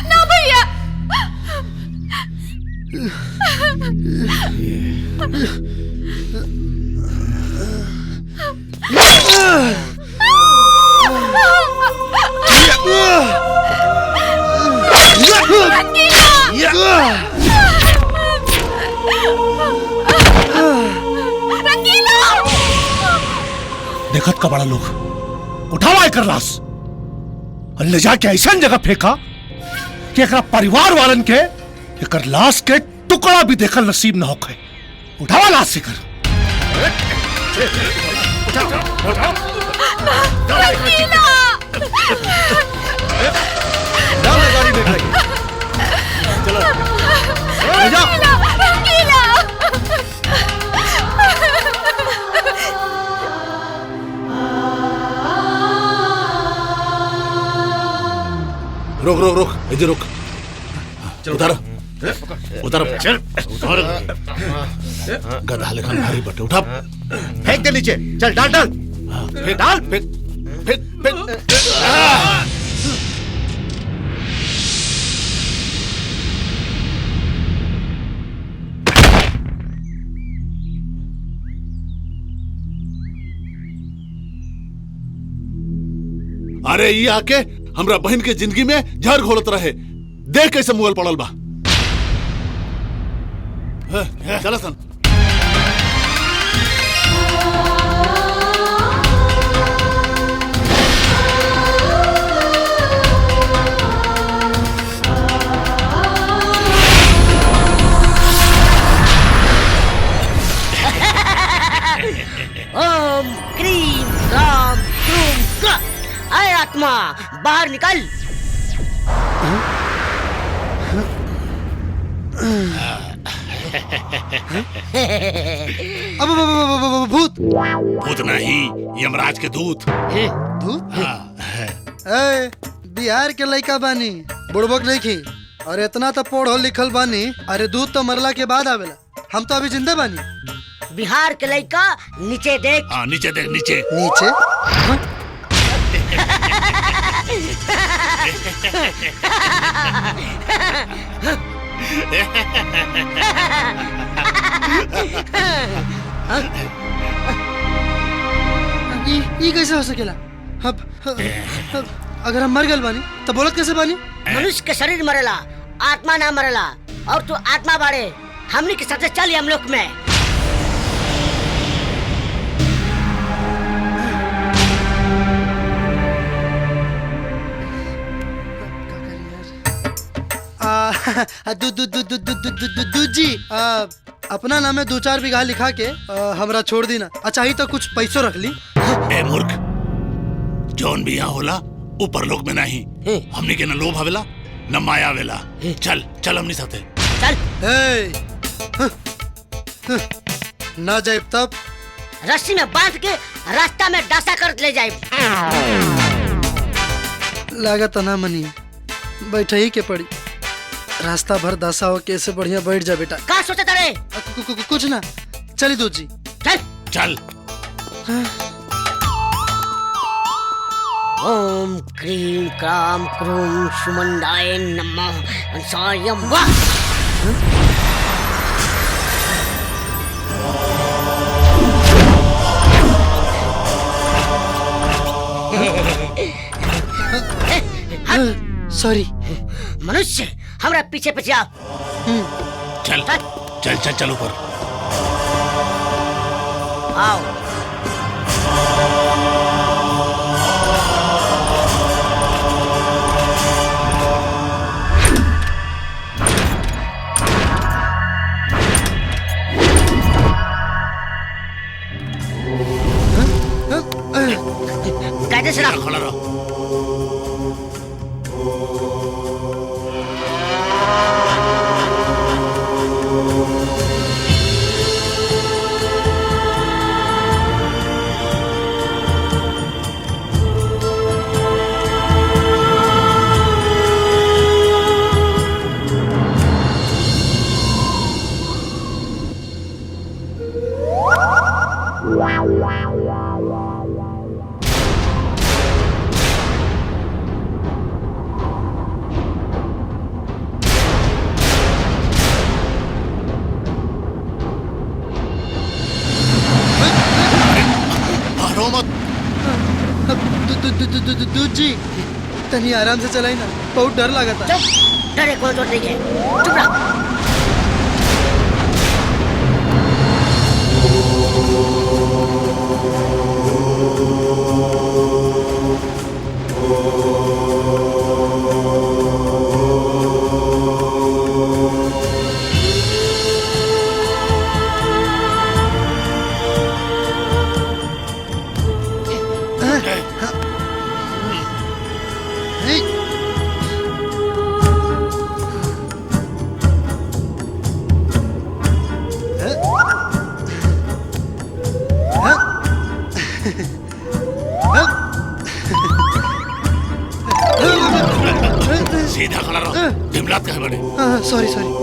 ना भैया। देखत का बड़ा लोग उठावा एकर लाश और ले जाके ऐसा जगह फेंका कि एकरा परिवार वालन के एकर लाश के टुकड़ा भी देखल नसीब न होखे। उठावा लाश से कर। रुक रुक रुक इधर रुक। उतार उतार चल उतार। गधा लेखन भारी बटे उठा। फेंक दे नीचे। चल डाल डाल फेंक डाल फेंक फेंक फेंक। अरे ये आके हमरा बहन के जिंदगी में जहर घोलत रहे। देख कैसे मुगल पड़ल बा। चला सन। ओम क्रीम राम क्रूम क्र। आए आत्मा बाहर निकल। अब भूत भूत नहीं यमराज के दूत। दूत? ए, बिहार के लड़का बानी बुड़बक नहीं की और इतना तो पढ़ो लिखल बानी। अरे दूध तो मरला के बाद आवेला। हम तो अभी जिंदा बानी। बिहार के लड़का नीचे देख। हाँ नीचे देख नीचे। नीचे हाँ? ये कैसे हो सकेला? अब अगर हम मर गए बानी तो बोलत कैसे बानी? मनुष्य के शरीर मरेला, आत्मा ना मरेला। और तू आत्मा बाड़े हमनी के साथ चल हम लोग में। दूजी अपना नाम है 2-4 बीघा लिखा के हमरा छोड़ दी ना। अच्छा ही तो कुछ पैसों रख ली। ए मूर्ख, जौन भी यहाँ होला ऊपर लोक में नहीं। हमने के न लोभ आवेला न माया आवेला। चल चल हमनी साथे चल। ना जाए तब रस्सी में बांध के रास्ता में डासा कर ले जाए। लागत ना मनी बैठे ही के पड़ी। रास्ता भर दासा हो कैसे बढ़िया बैठ जा बेटा। का सोचता रे? कुछ ना। चली दूजी चल चल। ओम क्रीम क्राम क्रूम सुमंडाय नमः अंसायम वाह। सॉरी। मनुष्य हमरा पीछे पीछे आओ। चल चल चल चल ऊपर आओ। कायदे से रहो। खड़ा रहो। दूध जी तनी आराम से चलाई ना, बहुत डर लगा था। डरे कोई तो नहीं है, चुप रहो। सीधा खड़ा रहो। ढिमलात कहाँ बने? Sorry sorry.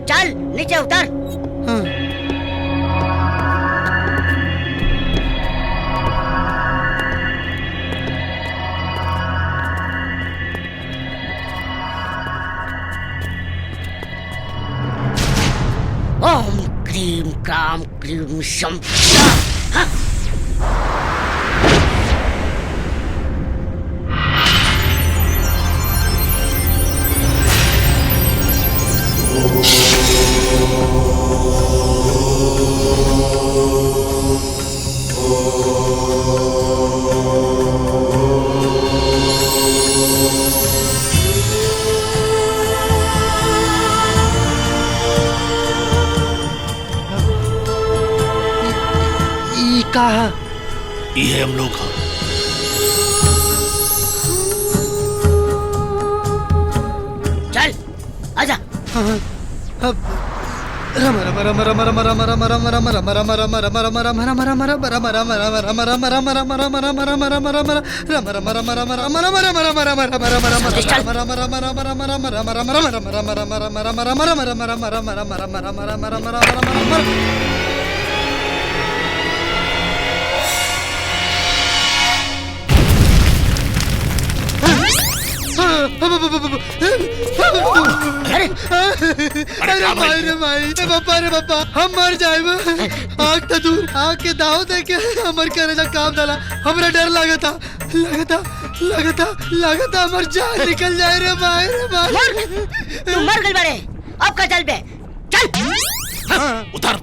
चल नीचे उतर। ओम क्रीम क्राम क्रीम शम। कहा ये हम लोग का चल आजा। अरे भाई रे भाई रे बापा हम मर जाए आग तो दूर आग के दाव दे के हमर करेला काम डाला हमरा डर लगता हमर जान निकल जाए रे भाई तू मर गई बड़े अब का चल बे चल उतर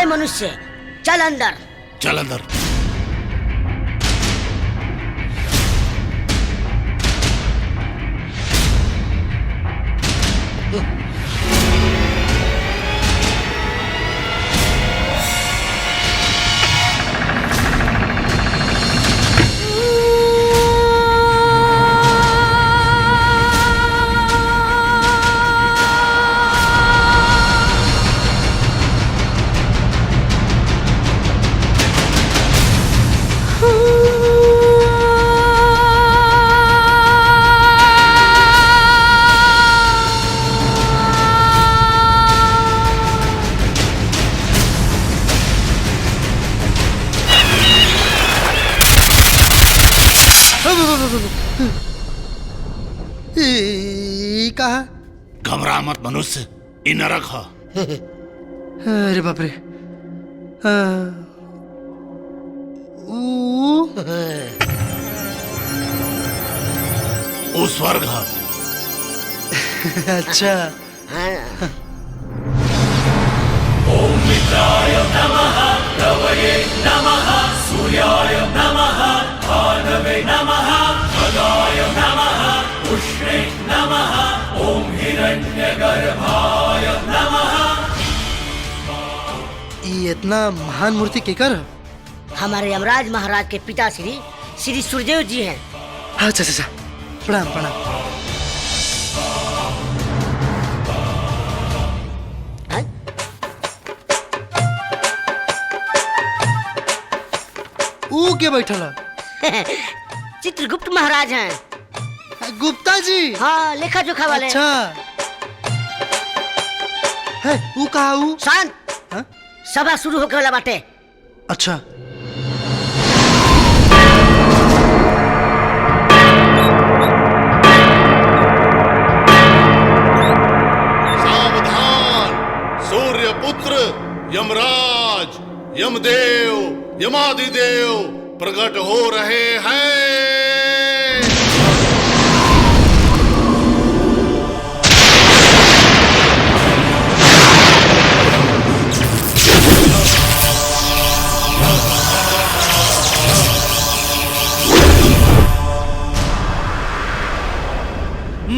मनुष्य चल अंदर चल अंदर कहा घबरा मत मनुष्य इ नरक है। अरे बाप रे वो स्वर्ग है। अच्छा ओम मित्राय नमः रवये नमः सूर्याय नमः भानवे नमः खगाय नमः उष्णे नमः ओम हिरण्यगर्भाय नमः। ये इतना महान मूर्ति केकर हमारे यमराज महाराज के पिता श्री श्री सूर्यदेव जी हैं। अच्छा अच्छा प्रणाम प्रणाम। ऊ के बैठल चित्रगुप्त महाराज हैं। गुप्ता जी हाँ लेखा जोखा वाले। अच्छा है ऊ कहा ऊ शांत सभा शुरू होके वाला बाटे। अच्छा सावधान सूर्य पुत्र यमराज यमदेव यमादिदेव प्रकट हो रहे हैं।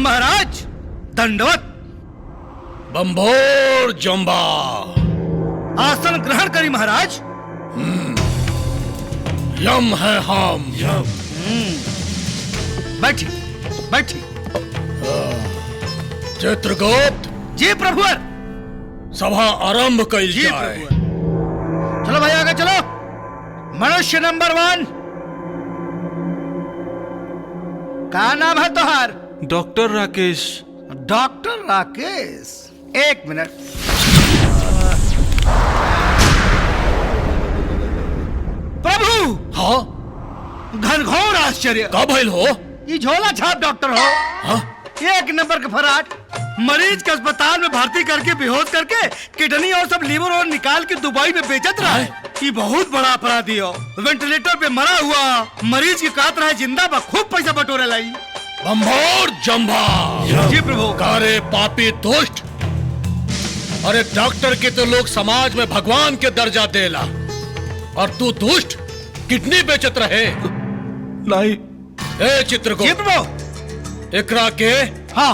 महाराज दंडवत। बंभोर जंबा आसन ग्रहण करी महाराज। यम है हम। बैठी बैठी। चित्रगुप्त जी प्रभुवर। सभा आरंभ कइल जी जाए। प्रभुवर। चलो भाई आगे चलो। मनुष्य नंबर 1 का नाम है तोहार? डॉक्टर राकेश। डॉक्टर राकेश एक मिनट। प्रभु हाँ घनघोर आश्चर्य का भइल हो? ये झोला छाप डॉक्टर हो। हाँ? एक नंबर का फराट मरीज के अस्पताल में भर्ती करके बेहोश करके किडनी और सब लीवर और निकाल के दुबई में बेचत रहा है। ये बहुत बड़ा अपराधी हो। वेंटिलेटर पे मरा हुआ मरीज की काट रहा है, जिंदा बा खूब पैसा बटोरे लाई। बम्भोर जम्भा। जी प्रभु। कारे पापी दुष्ट, अरे डॉक्टर के तो लोग समाज में भगवान के दर्जा देला, और तू दुष्ट किडनी बेचत रहे। नहीं। ए चित्रगुप्त, एकरा के हाँ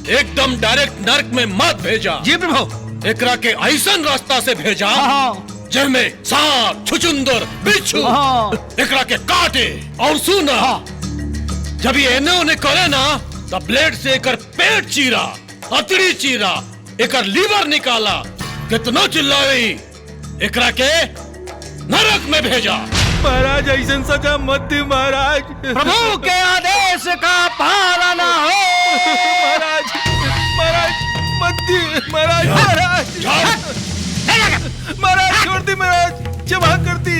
एकदम डायरेक्ट नर्क में मत भेजा। जी प्रभु। एकरा के ऐसा रास्ता से भेजा जिसमें सांप, छुचुंदर, बिच्छू एकरा के काटे। और सुना, जब ये एने ओने करे ना तो ब्लेड से एकर पेट चीरा, अतड़ी चीरा, एकर लीवर निकाला। कितना चिल्लाई, एकरा के नरक में भेजा। महाराज ऐसा सजा मत दी महाराज। प्रभु के आदेश का पालन हो। महाराज महाराज मत दी महाराज। महाराज महाराज छोड़ दी महाराज, क्षमा कर दी।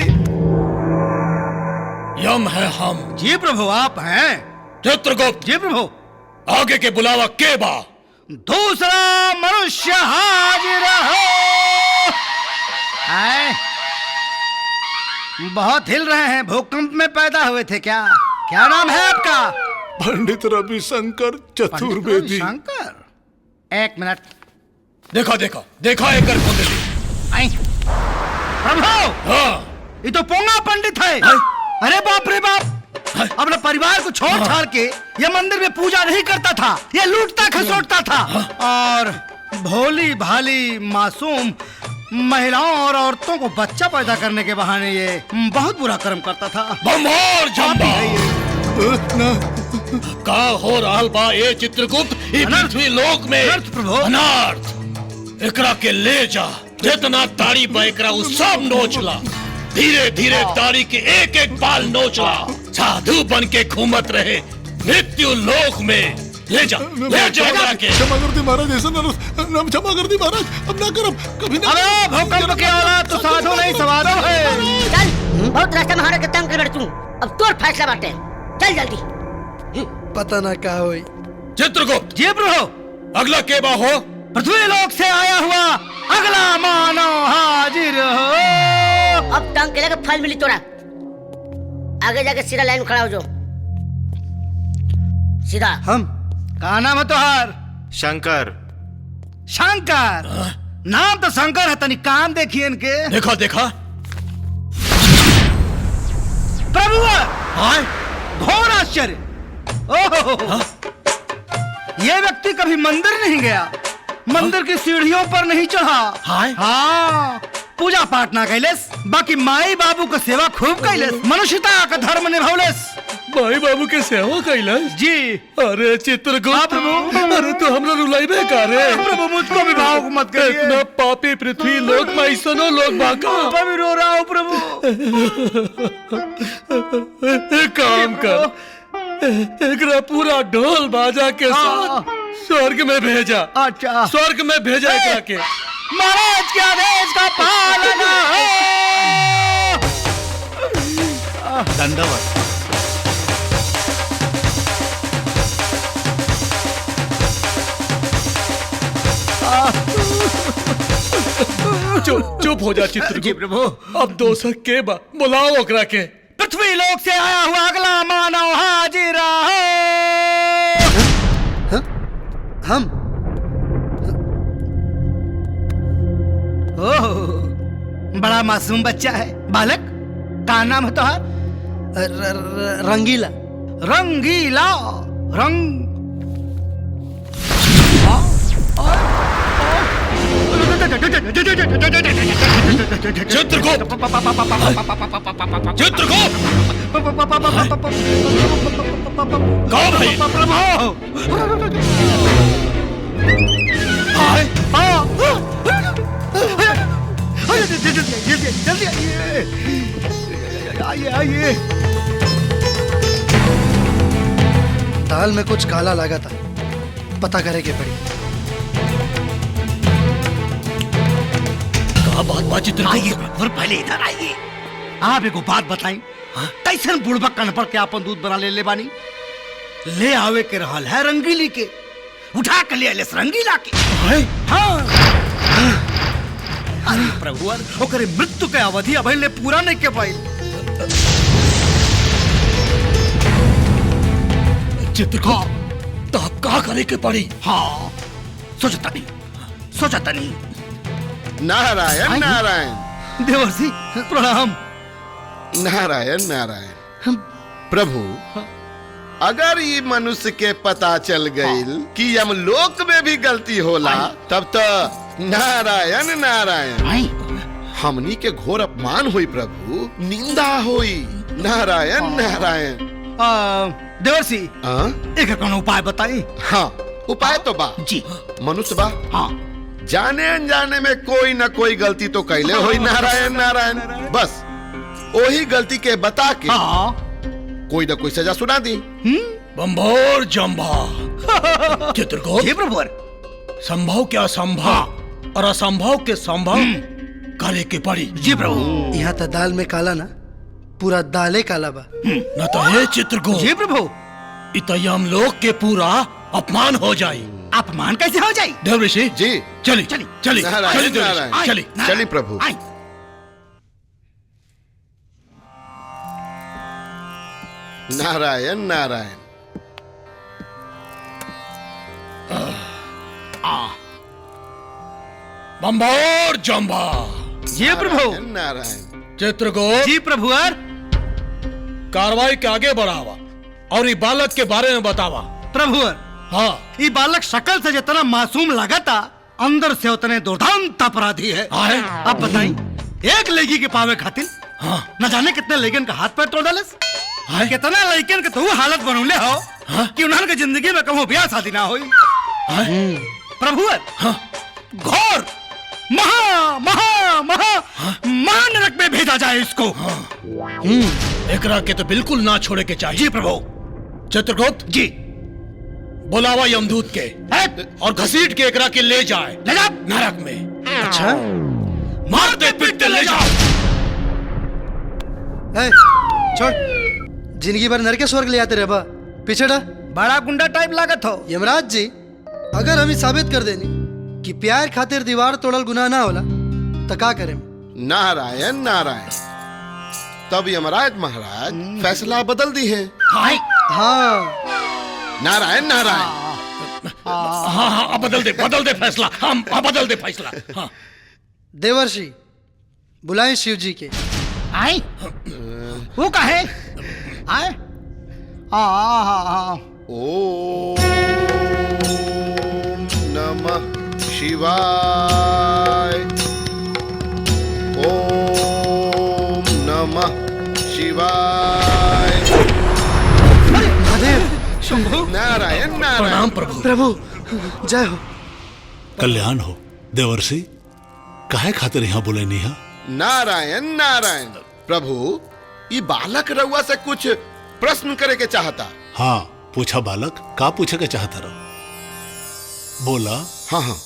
यम है हम। जी प्रभु आप हैं। चित्रगुप्त। जी प्रभु। आगे के बुलावा के बा? दूसरा मनुष्य हाजिर हो। आए, बहुत हिल रहे हैं, भूकंप में पैदा हुए थे क्या? क्या नाम है आपका? पंडित रविशंकर चतुर्वेदी। शंकर, एक मिनट। देखो देखो देखो एकर कुंडली। प्रभु, ये तो पोंगा पंडित है। अरे बाप रे बाप, अपने परिवार को छोड़ छाड़ के ये मंदिर में पूजा नहीं करता था, ये लूटता खसोटता था, और भोली भाली मासूम महिलाओं और औरतों को बच्चा पैदा करने के बहाने ये बहुत बुरा कर्म करता था। बम्भोर जम्भा। का हो रहल बा ए चित्रगुप्त? ई पृथ्वी लोक में अनर्थ। एकरा के ले जा, जितना ताड़ी बा एकरा उ सब नोचला। धीरे धीरे ताड़ी के एक एक बाल नोचला। साधु बन के घूमत रहे मृत्यु लोक में। ले जा एकरा के। क्षमा कर दी महाराज, ऐसा नाम क्षमा कर दी महाराज, अब ना करब कभी ना। अरे भूकंप के औलाद तो साधु नहीं सवादो है। चल, बहुत रास्ता में हमारे के तंग कर बैठ तू। अब तोर फैसला बाटे, चल जल्दी। पता ना क्या हुई। चित्रगुप्त। जी प्रभु। अगला के बा हो? पृथ्वी लोक से आया हुआ अगला मानव हाजिर हो। अब तंग के लगे फल मिली तोरा। आगे जाके सीधा लाइन में खड़ा हो जाओ, सीधा। हम का नाम है तोहार? शंकर। शंकर, नाम तो शंकर है, तनी काम देखिए इनके। देखा देखा प्रभु, घोर आश्चर्य। ओह, ये व्यक्ति कभी मंदिर नहीं गया, मंदिर की सीढ़ियों पर नहीं चढ़ा। हाँ, पूजा पाठ ना कैलेस, बाकी माई बाबू का सेवा खूब कैलेस, मनुष्यता का धर्म निभावलेस। माई बाबू के सेवा कैलाश? जी। अरे चित्रगुप्त, अरे तो हमरा रुलाइबे का रे? प्रभु मुझको भी भाव मत करिए। इतना पापी पृथ्वी लोक में ऐसनो लोग बाका। मैं भी रो रहा हूँ प्रभु। एक काम कर, एकरा पूरा ढोल बाजा के साथ स्वर्ग में भेजा। अच्छा, स्वर्ग में भेजा एकरा के। महाराज के आदेश का पालन हो। दंडवत। चुप हो जा चित्रगुप्त। जी प्रभु। अब दोसर के बा, बुलाओ ओकरा के। पृथ्वी लोक से आया हुआ अगला मानव हाजिर हो। हम ओह, बड़ा मासूम बच्चा है। बालक, का नाम है तुम्हारा? रंगीला। रंगीला, रंग चित्रगुप्त, चित्रगुप्त, कौन है? जल्दी आइए, आइए। दाल में कुछ काला लगा था, पता करे के पड़ी। बात चित्रगुप्त, आइए और पहले इधर आइए। आप एक बात बताई, कैसन बुढ़बक कन पर के आपन दूध बना ले बानी? ले आवे के रहल है रंगीली के, उठा के ले आले रंगीला के। हाँ। प्रभुवर ओकरे मृत्यु के अवधि अभी ले पूरा नहीं के पाई। चित्रगुप्त तो अब का करे के पड़ी? हाँ सोचता नहीं। नारायण नारायण। देवर्षि प्रणाम। नारायण नारायण। प्रभु अगर ये मनुष्य के पता चल गई कि यमलोक में भी गलती होला तब तो नारायण नारायण हमनी के घोर अपमान हुई प्रभु, निंदा हुई। नारायण नारायण। देवर्षि एक कौन उपाय बताई? हाँ उपाय तो बा जी। मनुष्य बा हाँ जाने अनजाने में कोई न कोई गलती तो कैले हुई। नारायण नारायण। बस वही गलती के बता के कोई न कोई सजा सुना दी। बंभोर जंभा। चित्रगुप्त जी प्रभुवर। संभव के असंभव और असंभव के संभव करे के पड़ी। जी प्रभु। यहाँ तो दाल में काला ना पूरा दाले काला बा। न तो हे चित्रगुप्त। जी प्रभु। इतयम लोक के पूरा अपमान हो जाए। अपमान कैसे हो जाए? देवऋषि जी चली नारायण नारायण। चली प्रभु। नारायण नारायण। बंभोर जंभा। जी प्रभु। नारायण। चित्रगुप्त। जी प्रभुवर। कार्रवाई के आगे बढ़ावा और ये बालक के बारे में बतावा। प्रभुवर हाँ ये बालक शकल से जितना मासूम लगता अंदर से उतने दुर्दांत अपराधी है। अब बताई एक लड़की के पावे खातिर न जाने कितने लेकिन का हाथ पैर तोड़ डालस। कितना लड़कियन के तो हालत बनौले हो कि उन्हन के जिंदगी में कभी ब्याह शादी ना हुई। प्रभुवर घोर महा महा महा महानरक में भेजा जाए इसको। एकरा के तो बिल्कुल ना छोड़े के चाहिए। जी प्रभु। चित्रगुप्त जी बुलावा यमदूत के और घसीट के एकरा के ले जाए नरक में। अच्छा मारते पीटते ले जाओ। छोड़ जिंदगी भर नरक के स्वर्ग ले आते रहे बा। पीछे डा बड़ा गुंडा टाइप लागत हो। यमराज जी अगर हम साबित कर देनी कि प्यार खातिर दीवार तोड़ल गुनाह ना होला तो का करें? नारायण नारायण। तब यमराज महाराज फैसला बदल दी है। हाँ नारायण नारायण। हाँ बदल दे फैसला। हम बदल दे फैसला। हाँ। देवर्षि बुलाएं शिव जी के। आए वो कहे आए। ओम नमः शिवाय। ओम नमः शिवाय। महादेव शंभु। नारायण नारायण। प्रभु जय हो। कल्याण हो। देवर्षि काहे खातिर यहाँ बोले नहीं? नारायण नारायण। प्रभु ये बालक रउआ से कुछ प्रश्न करे के चाहता। हाँ पूछा बालक, का पूछे के चाहता रहो? बोला। हाँ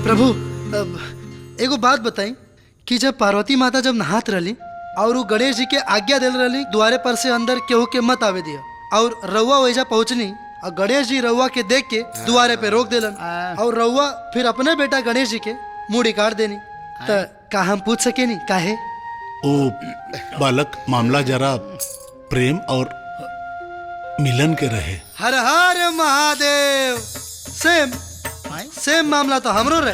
प्रभु एगो बात बताई कि जब पार्वती माता जब नहात रही और वो गणेश जी के आज्ञा दिल रही द्वारे पर से अंदर केहू के मत आवे दिया और रउआ वैजा पहुंचनी और गणेश जी रउआ के देख के द्वारे पे रोक दिलन और रउआ फिर अपने बेटा गणेश जी के मुड़ी काट देनी। तो का हम पूछ सके नहीं काहे? ओ बालक मामला जरा प्रेम और मिलन के रहे। हर हर महादेव। सेम मामला तो हमरो रहे।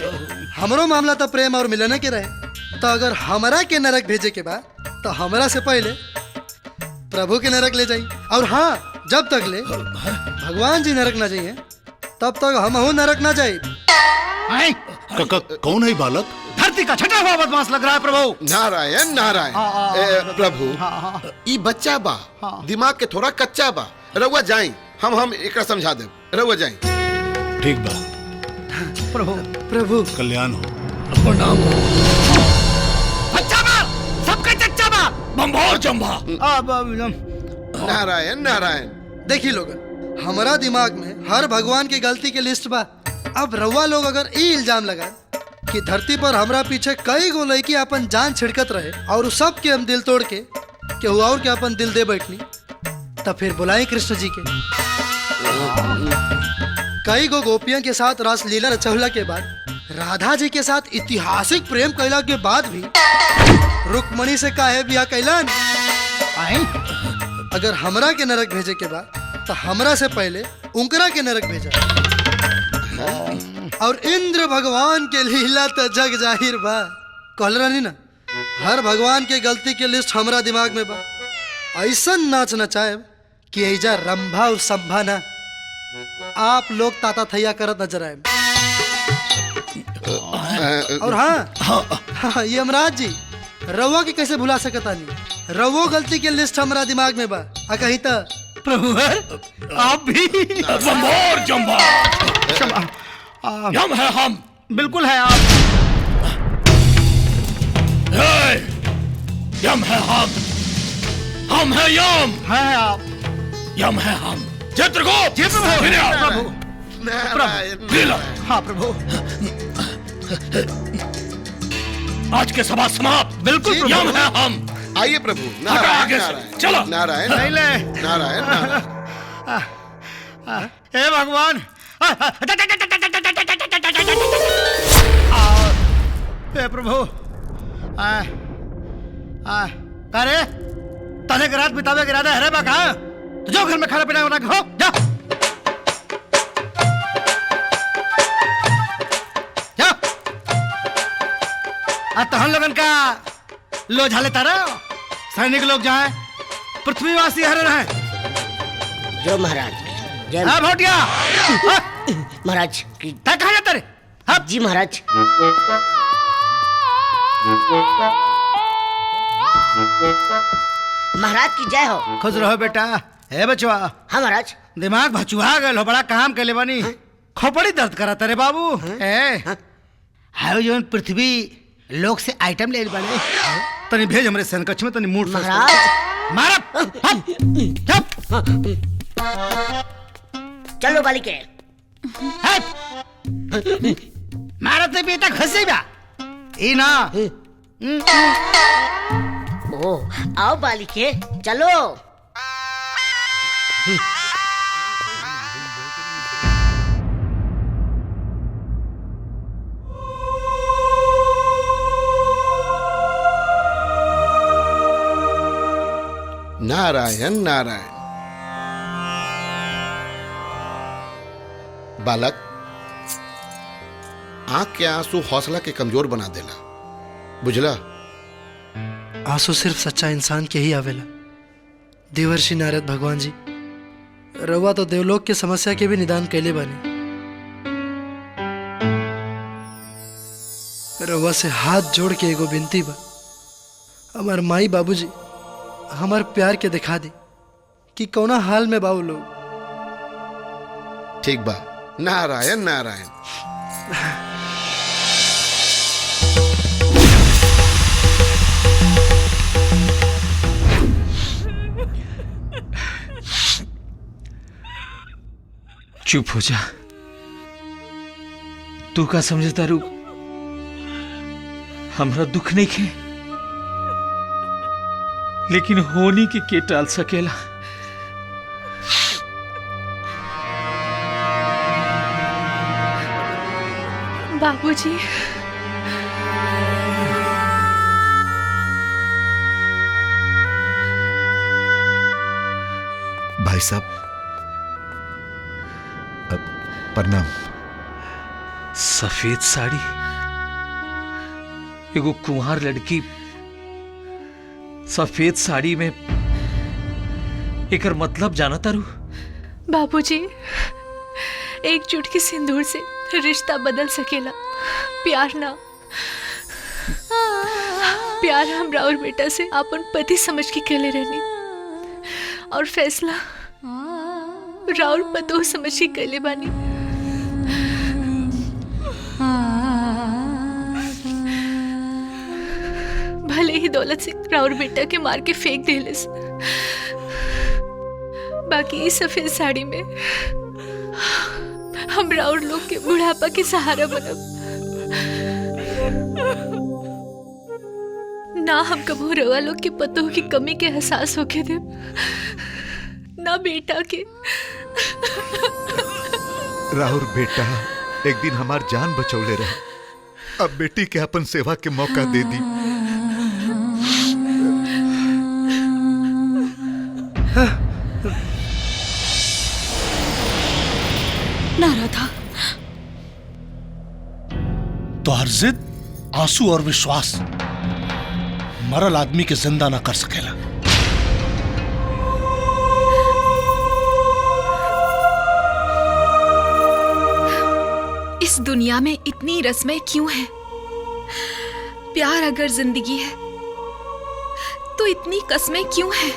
हमरो मामला तो प्रेम और मिलन के रहे। तो अगर हमरा के नरक भेजे के बाद तो हमरा से पहले प्रभु के नरक ले जाई। और हाँ जब तक ले भगवान जी नरक ना जाइए तब तक हम नरक ना जाए। कौन है बालक? धरती का छठा हुआ बदमाश लग रहा है प्रभु। नारायण नारायण। प्रभु ये बच्चा बा दिमाग के थोड़ा कच्चा बा। रउआ जाई हम एकरा समझा दे। रउआ जाई। ठीक बा प्रभु कल्याण हो। प्रणाम। अच्छा बा सबका चच्चा बा। बंभोर जंभा। नारायण नारायण। देखी लोगन हमारा दिमाग में हर भगवान की गलती के लिस्ट बा। अब रउआ लोग अगर ये इल्जाम लगाए कि धरती पर हमरा पीछे कई गो लड़की अपन जान छिड़कत रहे और सब के हम दिल तोड़ के केहू और के अपन दिल दे बैठनी तब फिर बुलाए कृष्ण जी के। कई गो गोपियों के साथ रास लीला रचौला के बाद राधा जी के साथ ऐतिहासिक प्रेम कैला के बाद भी रुक्मणी से काहे बिया कैलन? अगर हमरा के नरक भेजे के बाद तो हमरा से पहले उनकरा के नरक भेजा। और इंद्र भगवान के लीला तो जग जाहिर बा। कहल रहनी ना, हर भगवान के गलती के लिस्ट हमरा दिमाग में बा। ऐसा नाच नचाए कि ऐजा रंभा और संभा ना, आप लोग ताता थैया करत नजर आए। और हाँ, यमराज जी रउआ के कैसे भुला सकता नहीं? रउओ गलती के लिस्ट हमरा दिमाग में बा। आ कहीं तो प्रभु आप भी जम्बा यम है हम। बिल्कुल है आप। यम है हम है यम है आप। यम है हम। चित्रगुप्त जी प्रभु। लीला। हाँ प्रभु। आज के सभा समाप्त। बिल्कुल प्रभु। यम है हम। आइए प्रभु। आगे से चलो। नारायण नहीं ले। नारायण हे भगवान। हे प्रभु। अरे तने के रात बितावे के इरादा है रे बा कहाँ? तो जो घर में खाना पीना बना के हो जा। जा। आज तो हम लोगन का लो झाले तारा। सैनिक लोग जाए, पृथ्वीवासी हरे रहे। जो महाराज जय हाँ भोटिया। महाराज की कहाँ जाता रे? हाँ जी महाराज। महाराज की जय हो। खुश रहो बेटा। हे बचवा। हाँ महाराज। दिमाग भचुआ गए हो, बड़ा काम के ले बनी। खोपड़ी दर्द करा तेरे बाबू। हायो जो पृथ्वी लोक से आइटम ले बने तनी भेज हमरे सनकछ में तनी मूड महाराज। मारा। चलो बालिके। मारा ते बेटा घसे बा ई ना। ओ आओ बालिके चलो। नारायण नारायण। बालक, आंख के आंसू हौसला के कमजोर बना देला, बुझला? आंसू सिर्फ सच्चा इंसान के ही आवेला। देवर्षि नारद भगवान जी, रउआ तो देवलोक के समस्या के भी निदान कैले बानी। रउआ से हाथ जोड़ के एगो विनती बा, हमार माई बाबूजी हमार प्यार के दिखा दी कि कौना हाल में बाबू लोग। ठीक बा। नारायण नारायण। चुप हो जा। तू का समझता रू? हमरा दुख नहीं खे, लेकिन होनी के टाल सकेला। बाबूजी। भाई साहब, प्रणाम। सफेद साड़ी, एगो कुंवार लड़की सफेद साड़ी में, एकर मतलब जाना तारू? बाबूजी, एक चुटकी सिंदूर से रिश्ता बदल सकेला, प्यार ना। प्यार हमरा और बेटा से अपन पति समझ के केले रहनी, और फैसला राउर पतो समझ के केले बानी। भले ही दौलत से राउर बेटा के मार के फेंक देलिस, बाकी इस सफेद साड़ी में हम राउर लोग के बुढ़ापा के सहारा बनब। ना हम कबो रवा लोग के पतों की कमी के एहसास होके दे, ना बेटा के। राहुल बेटा एक दिन हमार जान बचौले रहे, अब बेटी के अपन सेवा के मौका दे दी। ना राधा, तो हर जिद, आंसू और विश्वास मरल आदमी के जिंदा ना कर सकेला। इस दुनिया में इतनी रस्में क्यों हैं? प्यार अगर जिंदगी है तो इतनी कस्में क्यों हैं?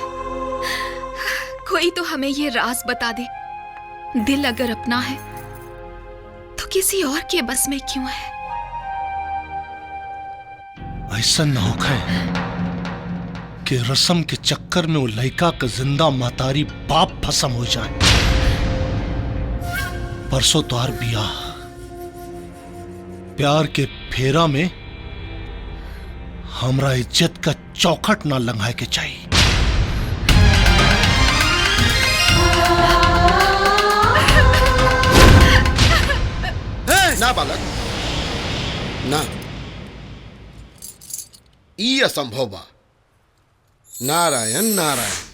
कोई तो हमें ये राज बता दे। दिल अगर अपना है तो किसी और के बस में क्यों है? ऐसा न होखे कि रस्म के चक्कर में वो लड़का का जिंदा मातारी बाप भस्म हो जाए। परसों तोहार बियाह, प्यार के फेरा में हमरा इज्जत का चौखट ना लंघाए के चाहिए। ना बालक ना, ई असंभव बा। नारायण नारायण।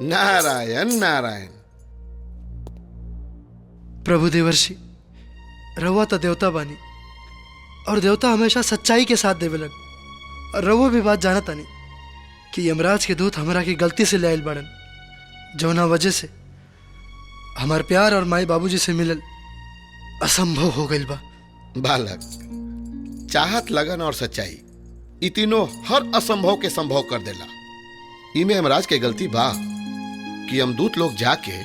नारायण नारायण। प्रभु देवर्षि, रउआ तो देवता बानी और देवता हमेशा सच्चाई के साथ देवेलन। और रउआ भी बात जानत तानी कि यमराज के दूत हमरा की गलती से ले आइल बाड़न, जौना वजह से हमार प्यार और माई बाबूजी से मिलल असंभव हो गइल बा। बालक, चाहत, लगन और सच्चाई ई तीनों हर असंभव के संभव कर देला। इमे यमराज के गलती बा कि यमदूत लोग जाके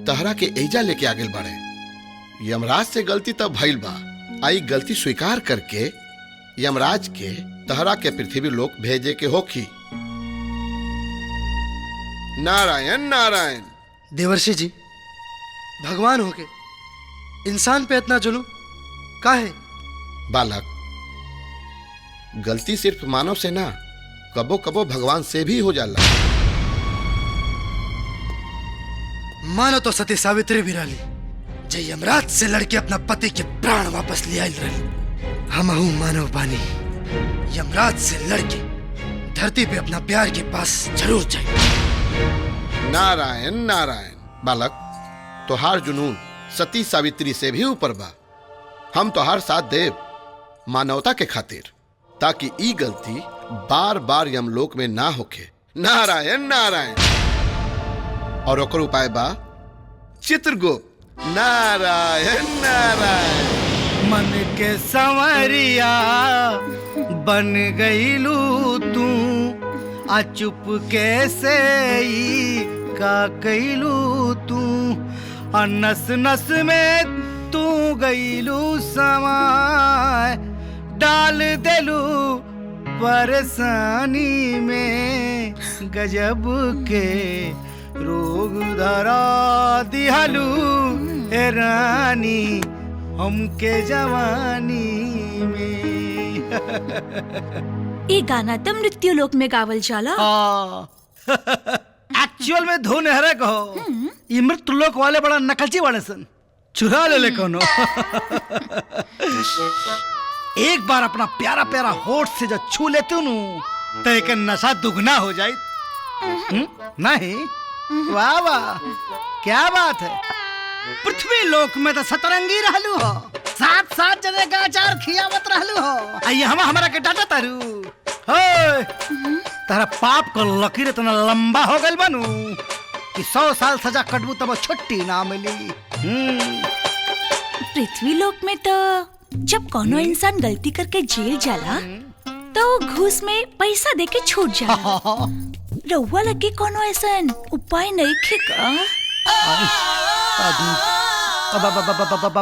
तहरा के एजा लेके आगे बढ़े। यमराज से गलती तब भइल बा, आई गलती स्वीकार करके यमराज के तहरा के पृथ्वी लोक भेजे के होखी। नारायण नारायण। देवर्षि जी, भगवान होके इंसान पे इतना जुल्म काहे? बालक, गलती सिर्फ मानव से ना, कबो कबो भगवान से भी हो जाला। मानो तो सती सावित्री भी रही, जे यमराज से लड़के अपना पति के प्राण वापस ले आयल रही। हमहू मानव बानी, यमराज से लड़के धरती पे अपना प्यार के पास जरूर जाए। नारायण नारायण। बालक, तोहार जुनून सती सावित्री से भी ऊपर बा। हम तोहार साथ देव मानवता के खातिर, ताकि ई गलती बार बार यमलोक में ना होके। नारायण नारायण। और ओकर उपाय बा चित्रगुप्त। नारायण नारायण। मन के संवरिया बन गईलू तू, आ चुप कैसे ई का कैलू तू, आ नस नस में तू गईलू समाय, डाल देलू परेशानी में, गजब के रोग धरा दिहलू ए रानी हमके जवानी में। ये गाना तो मृत्यु लोक में गावल जाला। एक्चुअल में धुन हरे कहो, ये मृत्यु लोक वाले बड़ा नकलची वाले सन, चुरा ले कोनो। एक बार अपना प्यारा प्यारा होठ से जब छू लेते हो तो एक नशा दुगना हो जाए। नहीं? वाह वाह, क्या बात है। पृथ्वी लोक में तो सतरंगी रहलू हो, साथ साथ जने का अचार खियावत रहलू हो। आइए हम हमारा के डाटा तारू हो, तारा पाप को लकीर इतना लंबा हो गल बनू कि 100 साल सजा कटबू तब छुट्टी ना मिली। पृथ्वी लोक में तो जब कोनो इंसान गलती करके जेल जाला तो घूस में पैसा देके छूट जाला। रउआ लगे कोनो ऐसन उपाय नहीं खे का?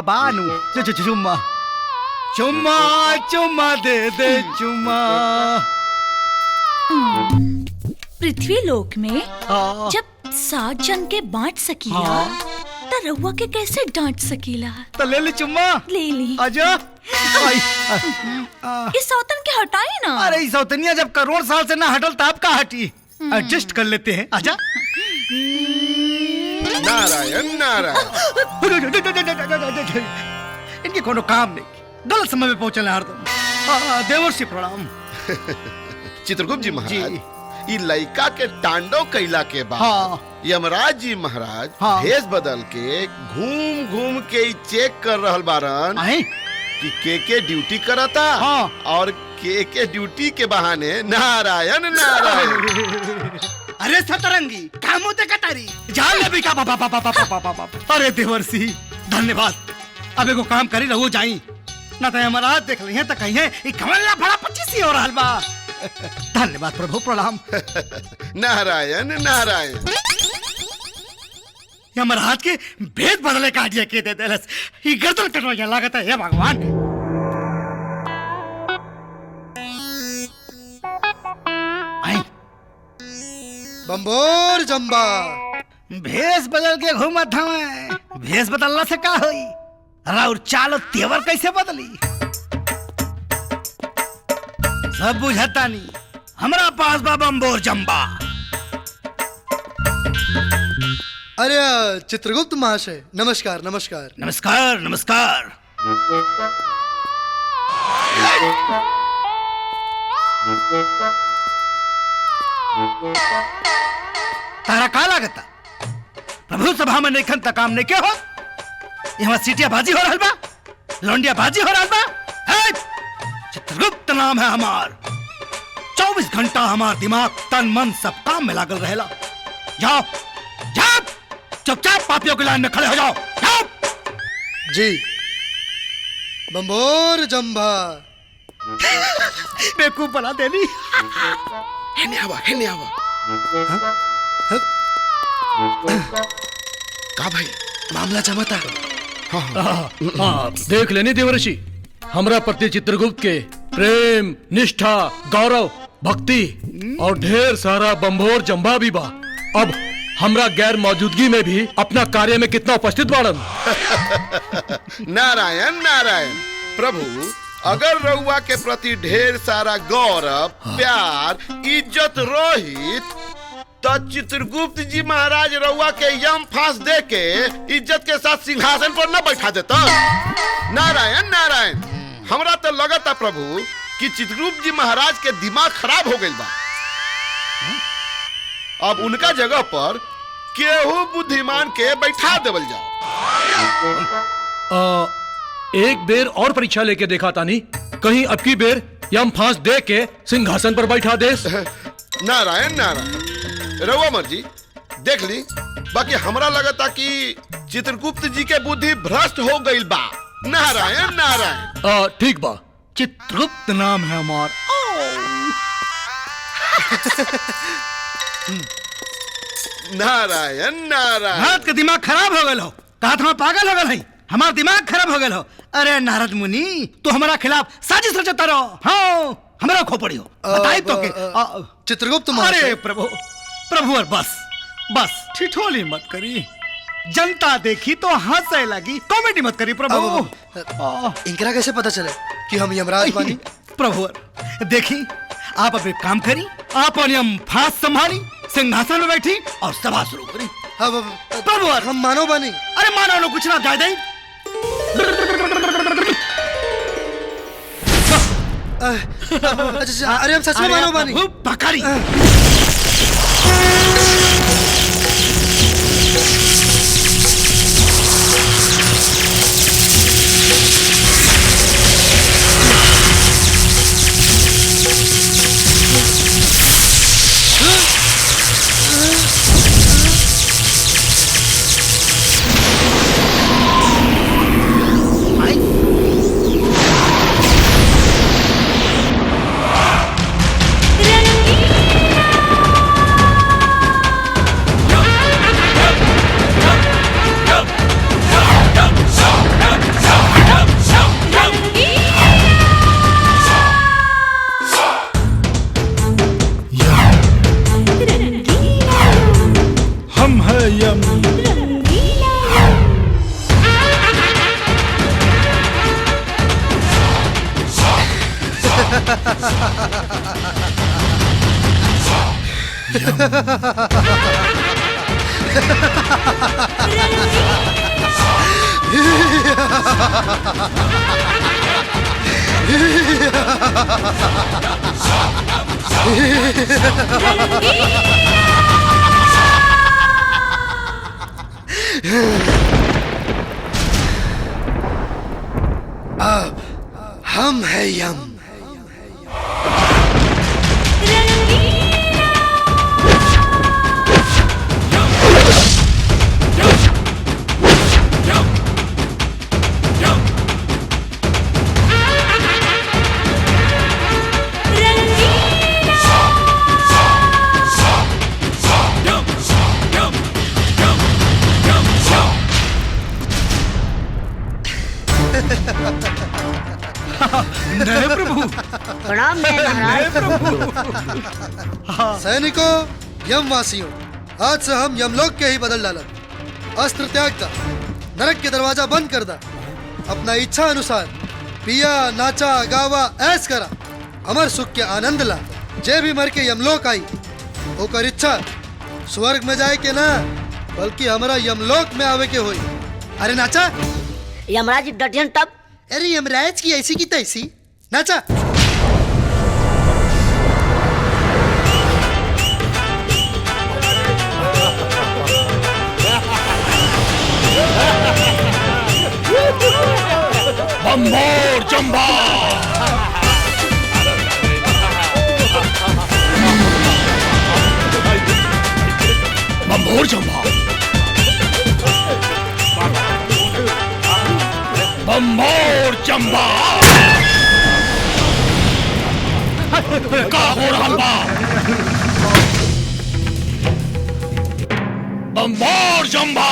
बानू चुम्मा चुम्मा चुम्मा दे दे चुम्मा। पृथ्वी लोक में जब 7 जन के बांट सकीला तो त रउआ के कैसे डांट सकीला? तो ले ली चुम्मा। ले ली। आजा। इस सौतन के हटाई ना। अरे इस सौतनिया जब करोड़ साल से ना हटल तब का हटी। एडजस्ट कर लेते हैं। आजा। नारायण नारायण। इनके कोनो काम नहीं, गलत समय में पहुंचल हरदम। देवर्षि प्रणाम। चित्रगुप्त जी महाराज, ई लइका के तांडव कैला के बाद यमराज जी महाराज भेष बदल के घूम घूम के चेक कर रहल बारन कि के ड्यूटी करता और के ड्यूटी के बहाने नारायण नारायण। अरे सतरंगी काम होते कटारी जान ले भी का बाबा। अरे देवर्षि धन्यवाद। अब एगो काम करी रहो जाई ना तो यमराज देख लिये तो कहिए ई कमला बड़ा 25 हो रहल बा। धन्यवाद प्रभु प्रणाम। नारायण नारायण। यमराज के भेद बदले का आइडिया के दे देलस। ई गर्दन कटवा लागत है हे भगवान। बम्बोर जम्बा भेष बदल के घूमत हमें। भेष बदलला से का होई? और चालो तेवर कैसे बदली सब बुझता नहीं। हमरा पास बा बम्बोर जम्बा। अरे चित्रगुप्त महाशय नमस्कार नमस्कार। नमस्कार नमस्कार। तारा का लागता? प्रभु सभा में नेखन तक काम नहीं क्या हो? यहाँ सीटिया बाजी हो रहल बा, लौंडिया बाजी हो रहल बा। चित्रगुप्त नाम है हमार। 24 घंटा हमार दिमाग तन मन सब काम में लागल रहेला। जाओ जाओ चुपचाप पापियों की लाइन में खड़े हो जाओ। जाओ जी। बम्बोर जम्बा बेवकूफ बना देली। हेने आवा हेने आवा। का भाई मामला जमाता। देख लेनी देवर्षि, हमरा प्रति चित्रगुप्त के प्रेम निष्ठा गौरव भक्ति और ढेर सारा बम्बोर जम्बा भी बा। अब हमरा गैर मौजूदगी में भी अपना कार्य में कितना उपस्थित बाड़न। नारायण नारायण। प्रभु अगर रउआ के प्रति ढेर सारा गौरव प्यार इज्जत रोहित तो चित्रगुप्त जी महाराज रउआ के यम फांस दे के इज्जत के साथ सिंहासन पर न बैठा देता। नारायण नारायण। हमरा तो लगता प्रभु कि चित्रगुप्त जी महाराज के दिमाग खराब हो गई बा। अब उनका जगह पर केहू बुद्धिमान के बैठा देवल जाओ। एक बेर और परीक्षा लेके देखा तानी, कहीं अब की बेर यम फांस दे के सिंहासन पर बैठा देस। नारायण नारायण। रउआ मर्जी देख ली। बाकी हमरा लगता कि चित्रगुप्त जी के बुद्धि भ्रष्ट हो गई बा। नारायण नारायण। ठीक बा। चित्रगुप्त नाम है हमार। नारायण नारायण। भारत का दिमाग खराब हो गए हो। कहा था पागल हो गए। हमारा दिमाग खराब हो गए हो। अरे नारद मुनि तो हमारा खिलाफ साजिश रचता रहो। हाँ हमारा खोपड़ी हो बताई तो के चित्रगुप्त। अरे प्रभु प्रभु और बस बस ठिठोली मत करी। जनता देखी तो हंसने लगी। कॉमेडी मत करी प्रभु। इनकरा कैसे पता चले कि हम यमराज बानी? प्रभु देखी आप अब एक काम करी, आप यम फांस संभाली सिंहासन में बैठी और सभा शुरू करी। प्रभु हम मानो बानी। अरे मानो लो कुछ ना कह दे। अच्छा अरे हम सच में मानो बानी। पकारी अब हम है यम। नए प्रभु। प्रणाम नए प्रभु। सैनिकों, यमवासियों, आज से हम यमलोक के ही बदल डाला। अस्त्र त्याग दा, नरक के दरवाजा बंद कर दा, अपना इच्छा अनुसार पिया नाचा गावा ऐस करा, अमर सुख के आनंद ला। जे भी मर के यमलोक आई ओकर इच्छा स्वर्ग में जाए के ना, बल्कि हमारा यमलोक में आवे के होई। अरे नाचा। यमराज डटियन तब। अरे यमराज की ऐसी की तैसी नाचा। बम्बोर जम्बा। बम्बोर जम्बा। बम्बोर जम्बा। का हो रहा बा? बम्बोर जम्बा।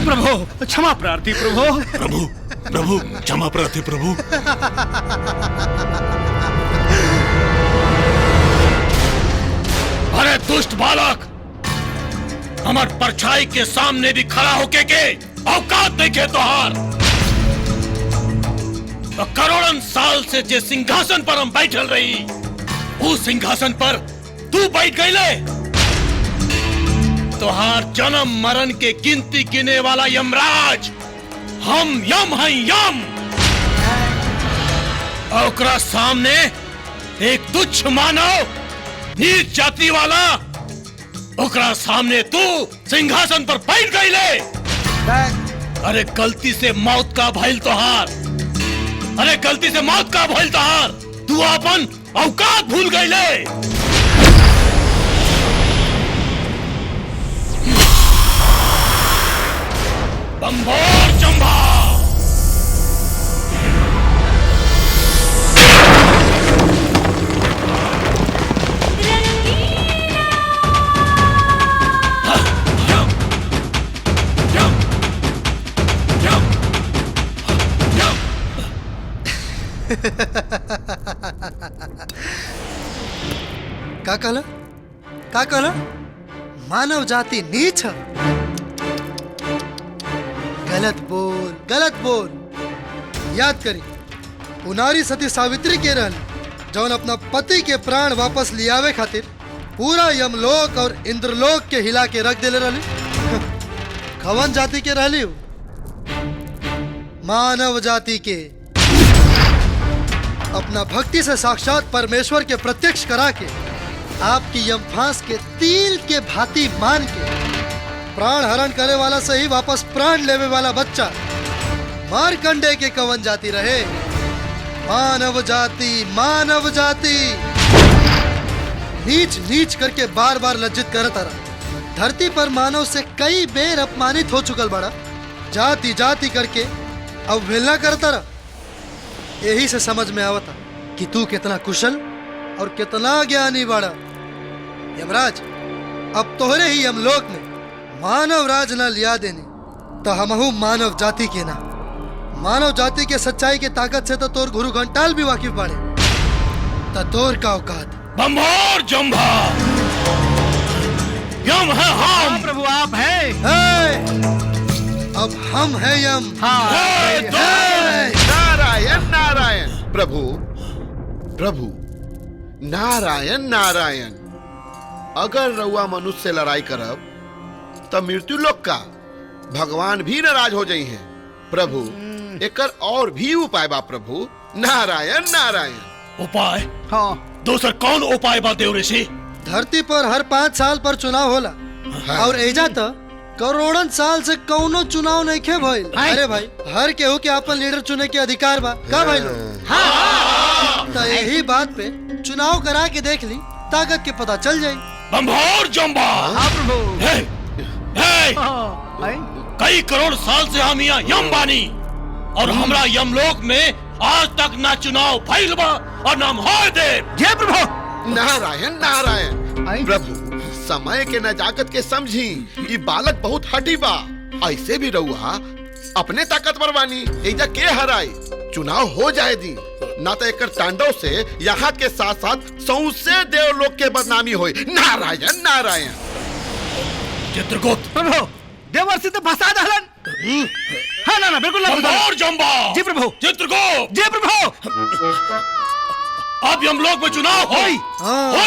प्रभु क्षमा प्रार्थी प्रभु। प्रभु प्रभु क्षमा प्रार्थी प्रभु। अरे दुष्ट बालक, हमार परछाई के सामने भी खड़ा होके के औकात देखे तोहार। तो करोड़न साल से जे सिंहासन पर हम बैठल रही, उस सिंहासन पर तू बैठ गईले। तोहार जन्म मरण के गिनती गिने वाला यमराज हम यम हैं, यम। और ओकरा सामने एक तुच्छ मानव, नीच जाति वाला, ओकरा सामने तू सिंहासन पर बैठ गईले। अरे गलती से मौत का भइल तोहार। अरे गलती से मौत का भइल तोहार। तू अपन औकात भूल गईले। बम्बोर जम्बा। का कहला? का कहला? मानव जाति नीच है। गलत बोल, गलत बोल। याद करी, उनारी सती सावित्री के रहल जौन अपना पति के प्राण वापस लियावे खातिर पूरा यमलोक और इंद्रलोक के हिला के रख देले रहली। कवन जाति के रहली? मानव जाति के। अपना भक्ति से साक्षात परमेश्वर के प्रत्यक्ष करा के आपकी यमफांस के तिल के भांति मान के प्राण हरण करे वाला से ही वापस प्राण लेवे वाला बच्चा मारकंडे के कवन जाति रहे? मानव जाति, मानव जाति। नीच नीच करके बार बार लज्जित करता रहा। धरती पर मानव से कई बेर अपमानित हो चुकल बड़ा। जाति जाति करके अवहेलना करता रहा। यही से समझ में आवता कि तू कितना कुशल और कितना ज्ञानी बड़ा। यमराज, अब तोहरे ही यमलोक में मानव राज न लिया देने तो हमहू मानव जाति के ना मानव जाति के सच्चाई के ताकत से तो तोर गुरु घंटाल भी वाकिफ बाड़े। तो तोर का औकात? बम्भोर जम्भा, यम है हम। प्रभु आप हैं। अब हम हैं यम। नारायण नारायण। प्रभु प्रभु नारायण नारायण। अगर रउआ मनुष्य से लड़ाई करब तब मृत्यु लोक का भगवान भी नाराज हो जाई हैं। प्रभु एकर और भी उपाय बा प्रभु। नारायण नारायण। उपाय? हाँ। दूसर कौन उपाय बा देव ऋषि? धरती पर हर 5 साल पर चुनाव होला और एजा तो करोड़न साल से कौनो चुनाव नहीं खे भइल। अरे भाई हर केहू के अपन लीडर चुने के अधिकार बा का भाई लोग? तो यही बात पे चुनाव करा के देख ली, ताकत के पता चल जाये। बम्भोर जम्भा। हाँ प्रभु। कई करोड़ साल से हम यहाँ यम बानी और हमरा यमलोक में आज तक ना चुनाव भइल बा और ना होए दे। जय प्रभु। नारायण नारायण। प्रभु समय के नजाकत के समझी, ये बालक बहुत हठी बा। ऐसे भी रहुआ अपने ताकतवर बानी, एजा के हराई। चुनाव हो जाए दी, ना तो एकर तांडव से यहाँ के साथ साथ सौंसे देवलोक के बदनामी होई। नारायण नारायण। चित्रगुप्त। प्रभु देवर्षि तो फंसा दहलन। हाँ ना बिल्कुल ना। बम्भोर जम्भा। जी प्रभु। चित्रगुप्त। जी प्रभु। अब यमलोक में चुनाव होई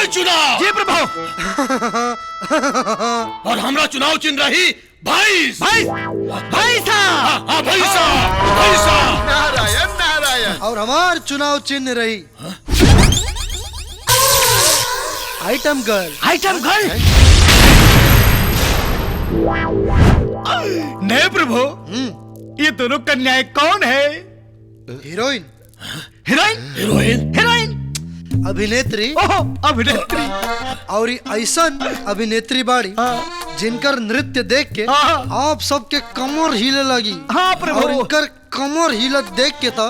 चुनाव। जी प्रभु। और हमरा चुनाव चिन्ह रही भाई नारायण नारायण। और हमार चुनाव चिन्ह रही आइटम गर्ल। Item girl. नहीं प्रभु, ये दोनों कन्याएं कौन है? हीरोइन। हीरोइन? हीरोइन? हीरोइन? अभिनेत्री। अभिनेत्री। और ऐसन अभिनेत्री बाड़ी जिनकर नृत्य देख के आप सबके कमर हिले लगी। हाँ प्रभु। और इनकर कमर हिलत देख के तो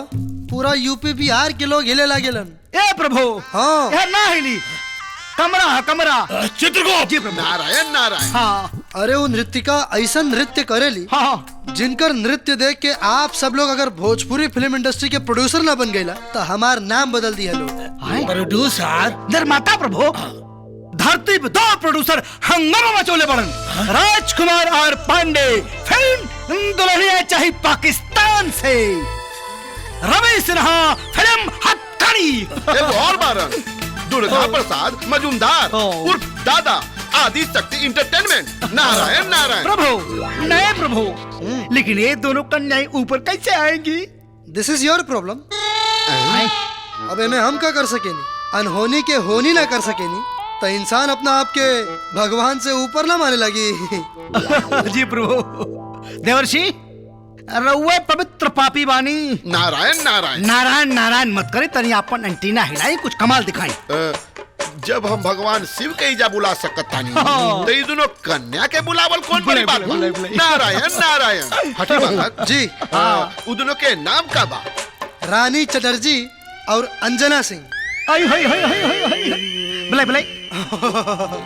पूरा यूपी बिहार के लोग हिले लगेलन। ए प्रभु। हाँ यार ना हिली, कमरा। चित्रगुप्त। जी प्रभु। नारायण नारायण। हाँ। अरे वो नृत्यिका ऐसा नृत्य करेली जिनकर नृत्य देख के आप सब लोग अगर भोजपुरी फिल्म इंडस्ट्री के प्रोड्यूसर ना बन गईला तो हमार नाम बदल दिया लोग। प्रोड्यूसर? निर्माता प्रभु। धरती पे 2 प्रोड्यूसर हंगामा मचोले बड़न, राजकुमार और पांडे। फिल्म दुल्हनिया चाहिए पाकिस्तान से, रवि सिन्हा फिल्म हक्कनी। और बारन दुर्गा प्रसाद मजूमदार उर्फ दादा आदि शक्ति इंटरटेनमेंट। नारायण नारायण। प्रभु नए प्रभु, लेकिन ये दोनों कन्याएं ऊपर कैसे आएंगी? दिस इज योर प्रॉब्लम। अब इन्हें हम क्या कर सकेनी? अनहोनी के होनी ना कर सकेनी तो इंसान अपना आपके भगवान से ऊपर ना माने लगी। जी प्रभु। देवर्षि रउआ पवित्र पापी बानी। नारायण नारायण। नारायण नारायण मत करे, तनी अपन अंटीना हिलाई, कुछ कमाल दिखाई। जब हम भगवान शिव के इजा बुला सकत तानी तो ये दोनों कन्या के बुलावल कौन बड़ी बात बा? नारायण नारायण। हठी बालक जी। उ दोनों के नाम का बा? रानी चटर्जी और अंजना सिंह। बुलाई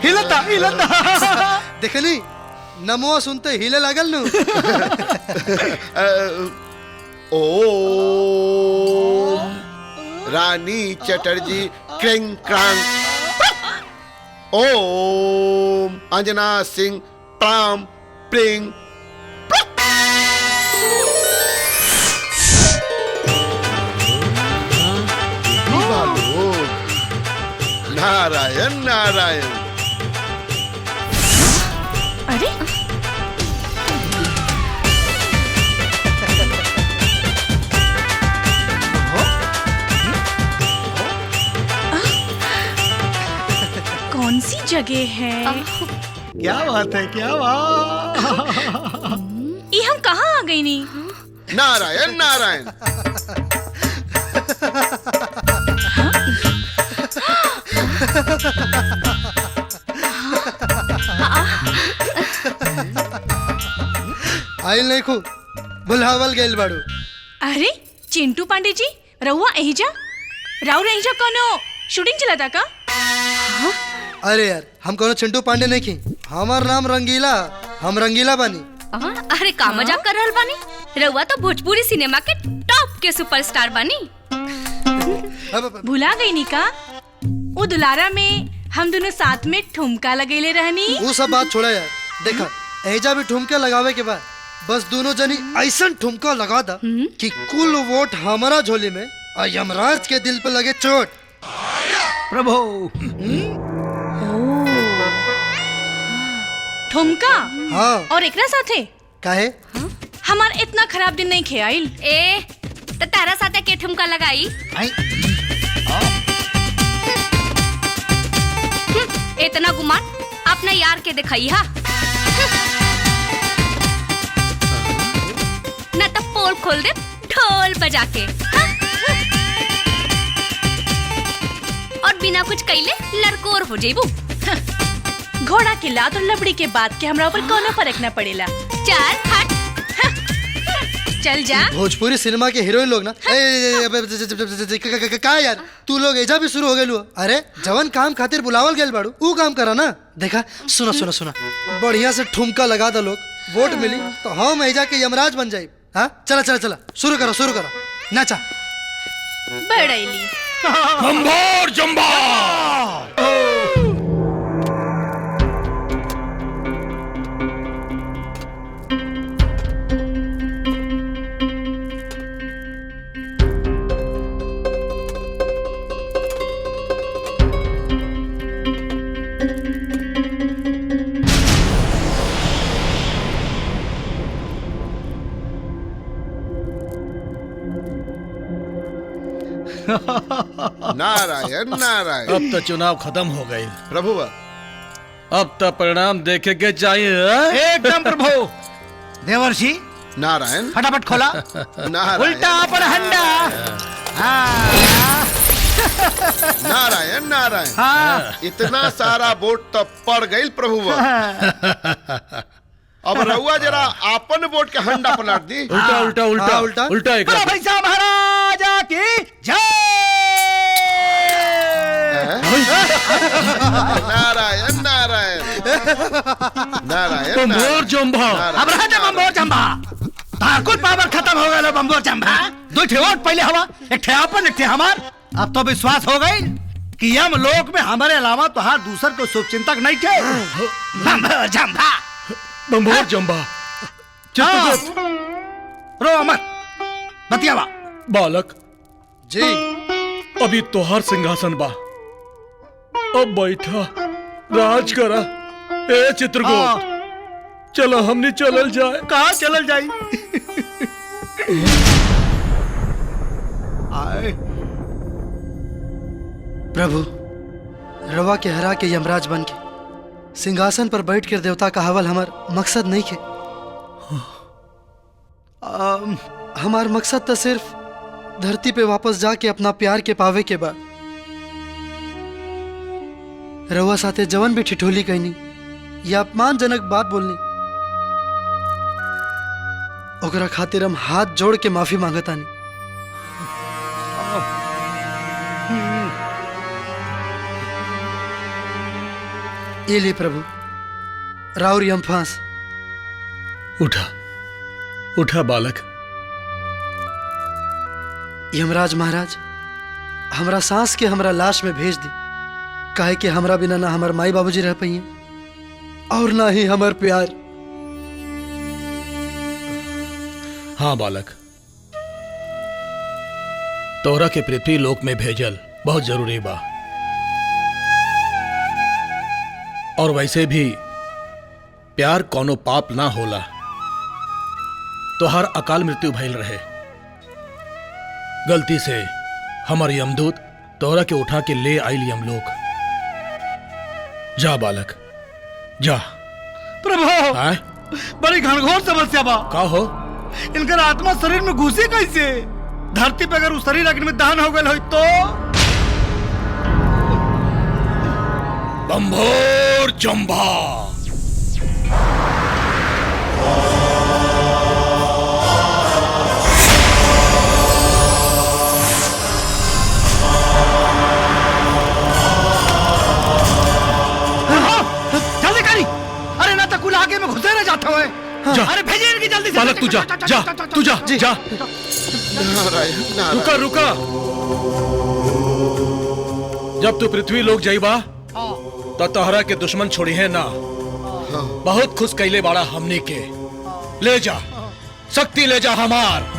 हिलता। देखनी नमो सुनते हिले लागल नु। ओ रानी चटर्जी क्रिंग क्रांग। ओम अंजना सिंह प्राम प्रिंग। नारायण नारायण। अरे कौन सी जगह है? क्या बात है, क्या बात। ये हम कहाँ आ गई नी? नारायण नारायण। आइल नहीं खू बुलावल गइल बाड़ू। अरे चिंटू पांडे जी, रहुआ एहिजा? राउर एहिजा कोनो शूटिंग चला का? अरे यार हम कोनो चिंटू पांडे नहीं खी, हमार नाम रंगीला। हम रंगीला बानी अरे का मजाक कर रहल बानी? रउआ तो भोजपुरी सिनेमा के टॉप के सुपरस्टार बानी। भुला गई निका, वो दुलारा में हम दोनों साथ में ठुमका लगेले रहनी। वो सब बात छोड़ा यार, देखा एजा भी ठुमका लगावे के बाद बस दोनों जनी ऐसा ठुमका लगा दा कि कुल वोट हमारा झोली में और यमराज के दिल पे लगे चोट। प्रभु ठुमका हाँ और एकरा साथे काहे? हमार इतना खराब दिन नहीं खेआइल। ए तो तारा साथे के ठुमका लगाई? इतना गुमान अपना यार के दिखाई हा। न तो पोल खोल दे ढोल बजा के और बिना कुछ कइले लड़कोर हो जेबू। घोड़ा के लात और लबड़ी के बात के हमरा ऊपर कोनो फर्क न पड़ेला। चल हट। चल जा। भोजपुरी सिनेमा के हीरोइन लोग ना का यार तू लोग एजा भी शुरू हो गए। अरे जवन काम खातिर बुलावल गेल बाड़ू ऊ काम करा ना। देखा सुना सुना सुना बढ़िया से ठुमका लगा दो लोग, वोट मिली तो हम एजा के यमराज बन जाये। हाँ चला चला चला शुरू करो नाचा। बड़ैली जंभार जंभा नारायण नारायण। अब तो चुनाव खत्म हो गए प्रभु, अब तो परिणाम देखे के चाहिए। एकदम प्रभु। देवर्षि नारायण फटाफट खोला। नारायण उल्टा पर हंडा। नारायण नारायण। हाँ। इतना सारा वोट तो पड़ गई प्रभु। अब रहुआ जरा आपन वोट के हंडा पलट दी। उल्टा उल्टा उल्टा उल्टा उल्टा एक भैसा महाराजा की जय। नारायण नारायण नारायण बम्बोर जंभा। अब रह जा बम्बोर जंभा। कुल पावर खत्म हो गया बम्बोर जंभा। दो ठे वोट पहले हवा, एक ठे आपन एक ठे हमार। अब तो विश्वास हो गई कि यम लोक में हमारे अलावा तो हर दूसर को शुभ चिंतक नहीं थे। बम्बोर जंभा बम्बोर जंभा। रो अमर बतियावा। बालक जी अभी तोहार सिंहासन बा, अब बैठा राज करा। ए चित्रगुप्त चलो हमने चलल जाए। कहाँ चलल जाई? प्रभु रवा के हरा के यमराज बन के सिंहासन पर बैठ कर देवता का हवल हमार मकसद नहीं खे। हमार मकसद तो सिर्फ धरती पे वापस जाके अपना प्यार के पावे के बाद रवा साथे जवन भी ठिठोली कहनी या अपमानजनक बात बोलनी ओकरा खातिर हम हाथ जोड़ के माफी मांगतानी। ये ले प्रभु राउर यम फांस। उठा उठा बालक। यमराज महाराज हमरा सांस के हमरा लाश में भेज दी, काहे कि हमरा बिना ना हमार माई बाबूजी रह पाइए और ना ही हमार प्यार। हाँ बालक, तोरा के पृथ्वी लोक में भेजल बहुत जरूरी बा। और वैसे भी प्यार कोनो पाप ना होला। तो हर अकाल मृत्यु भइल रहे। गलती से हमार यमदूत तोरा के उठा के ले आइल यमलोक। जा बालक जा। प्रभु बड़ी घनघोर समस्या बा। का हो? इनकर आत्मा शरीर में घुसी कैसे? धरती पे अगर उस शरीर अग्नि में दहन हो गए हो तो? बम्भोर जंभा। जल्दी करी। अरे ना तो कुल आगे में घुसे रह जाता है। अरे तू जा जा तू जा जा। रुका रुका, जब तू पृथ्वी लोग जाइबा तो तोहरा के दुश्मन छोड़ी है ना। बहुत खुश कैले बाड़ा हमनी के। ले जा शक्ति, ले जा हमार।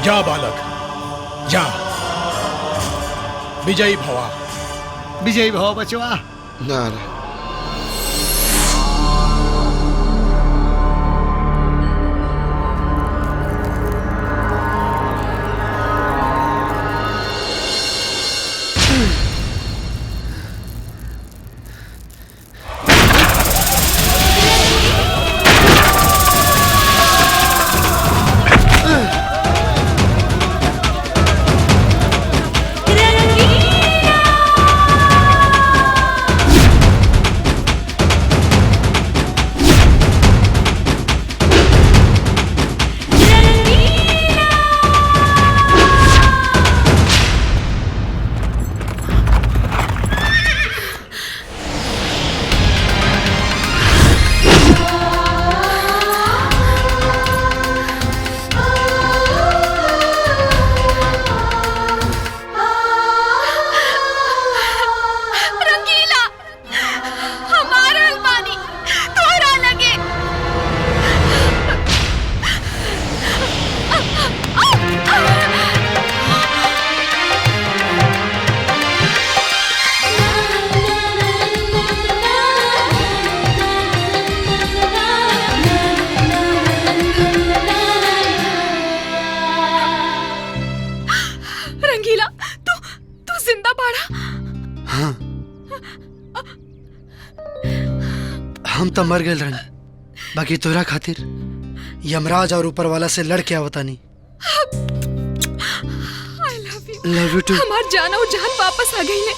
जा बालक जा, विजयी भवा। विजयी भव बचवा। नारायण। हम तो मर गए रहनी, बाकी तोरा खातिर यमराज और ऊपर वाला से लड़ के आवतानी। I love love you too. हमार जान और जान वापस आ गई है।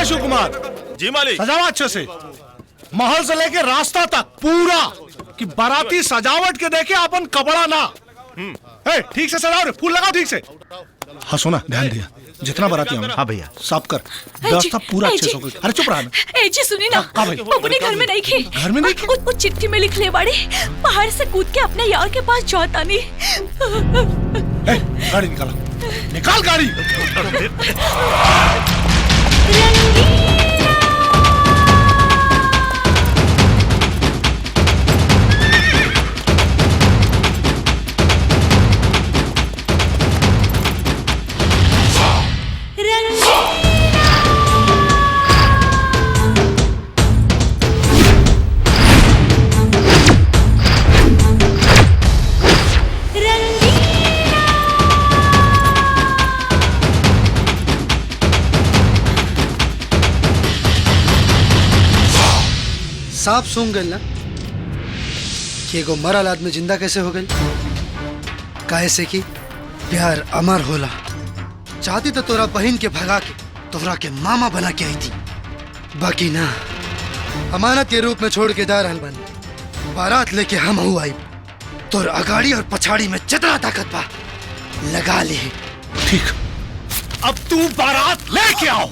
शिव कुमार जी मालिक। सजावा अच्छे से, महल से लेके रास्ता तक पूरा, कि बाराती सजावट के देखे अपन कपड़ा ना। ठीक से सजाओ रे, फूल लगाओ ठीक से। हाँ सुना, ध्यान दिया, जितना बाराती हम। हाँ भैया साफ कर, व्यवस्था पूरा अच्छे से। अरे चुप रहा। ए जी सुनी ना, अपने घर में नहीं खे। घर में नहीं खे? वो चिट्ठी में लिख ले बाड़े, पहाड़ से कूद के अपने यार के पास जाता नहीं। गाड़ी निकाला, निकाल गाड़ी। साफ सूंघ गई ना कि एगो मरल आदमी जिंदा कैसे हो गई। काहे से कि प्यार अमर होला। चाहती तो तोरा बहन के भगा के तोरा के मामा बना के आई थी, बाकी ना, अमानत के रूप में छोड़ के जा रहल बन। बारात लेके हम हूँ आई, तोर अगाड़ी और पछाड़ी में जितना ताकत बा लगा ले। ठीक, अब तू बारात लेके आओ।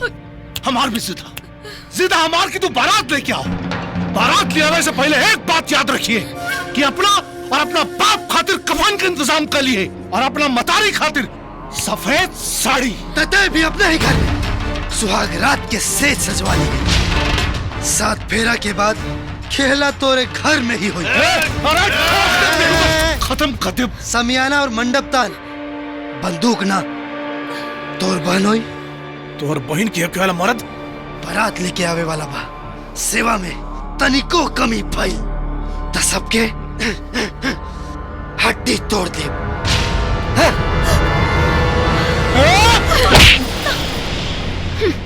हमार भी जिदा हमार की तू बारात लेके आओ। बारात ले आने से पहले एक बात याद रखिए कि अपना और अपना बाप खातिर कफन का इंतजाम कर लिए, और अपना मतारी खातिर सफेद साड़ी। तते भी अपने ही घर में सुहाग रात के सेज सजवा ली गई। 7 फेरा के बाद खेला तोरे घर में ही हुई। खत्म कर दे। समियाना और मंडप ताल, बंदूक ना। तोर बहन हुई, तोर बहन की वाला मर्द बारात लेके आवे वाला बा। सेवा में तनिको कमी भई त सबके हड्डी तोड़ दे।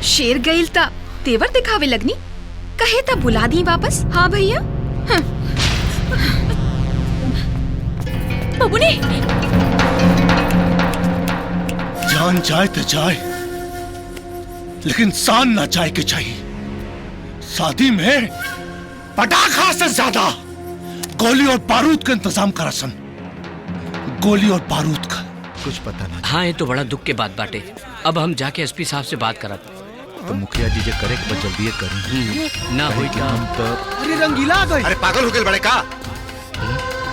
शेर गईल ता तेवर दिखावे लगनी, कहे ता बुला दी वापस। हाँ भैया। बबुनी जान जाए तो जाए, लेकिन शान ना जाए के चाहिए। शादी में पटाखा से ज्यादा गोली और बारूद का इंतजाम करा सन। गोली और बारूद का कुछ पता ना। हाँ, ये तो बड़ा दुख के बात बाटे। अब हम जाके एसपी साहब से बात करा। तो मुखिया जी जे करे के बस जल्दी करें। ना होई का हम तो। अरे रंगीला आ गई। अरे पागल हो गए बड़े का?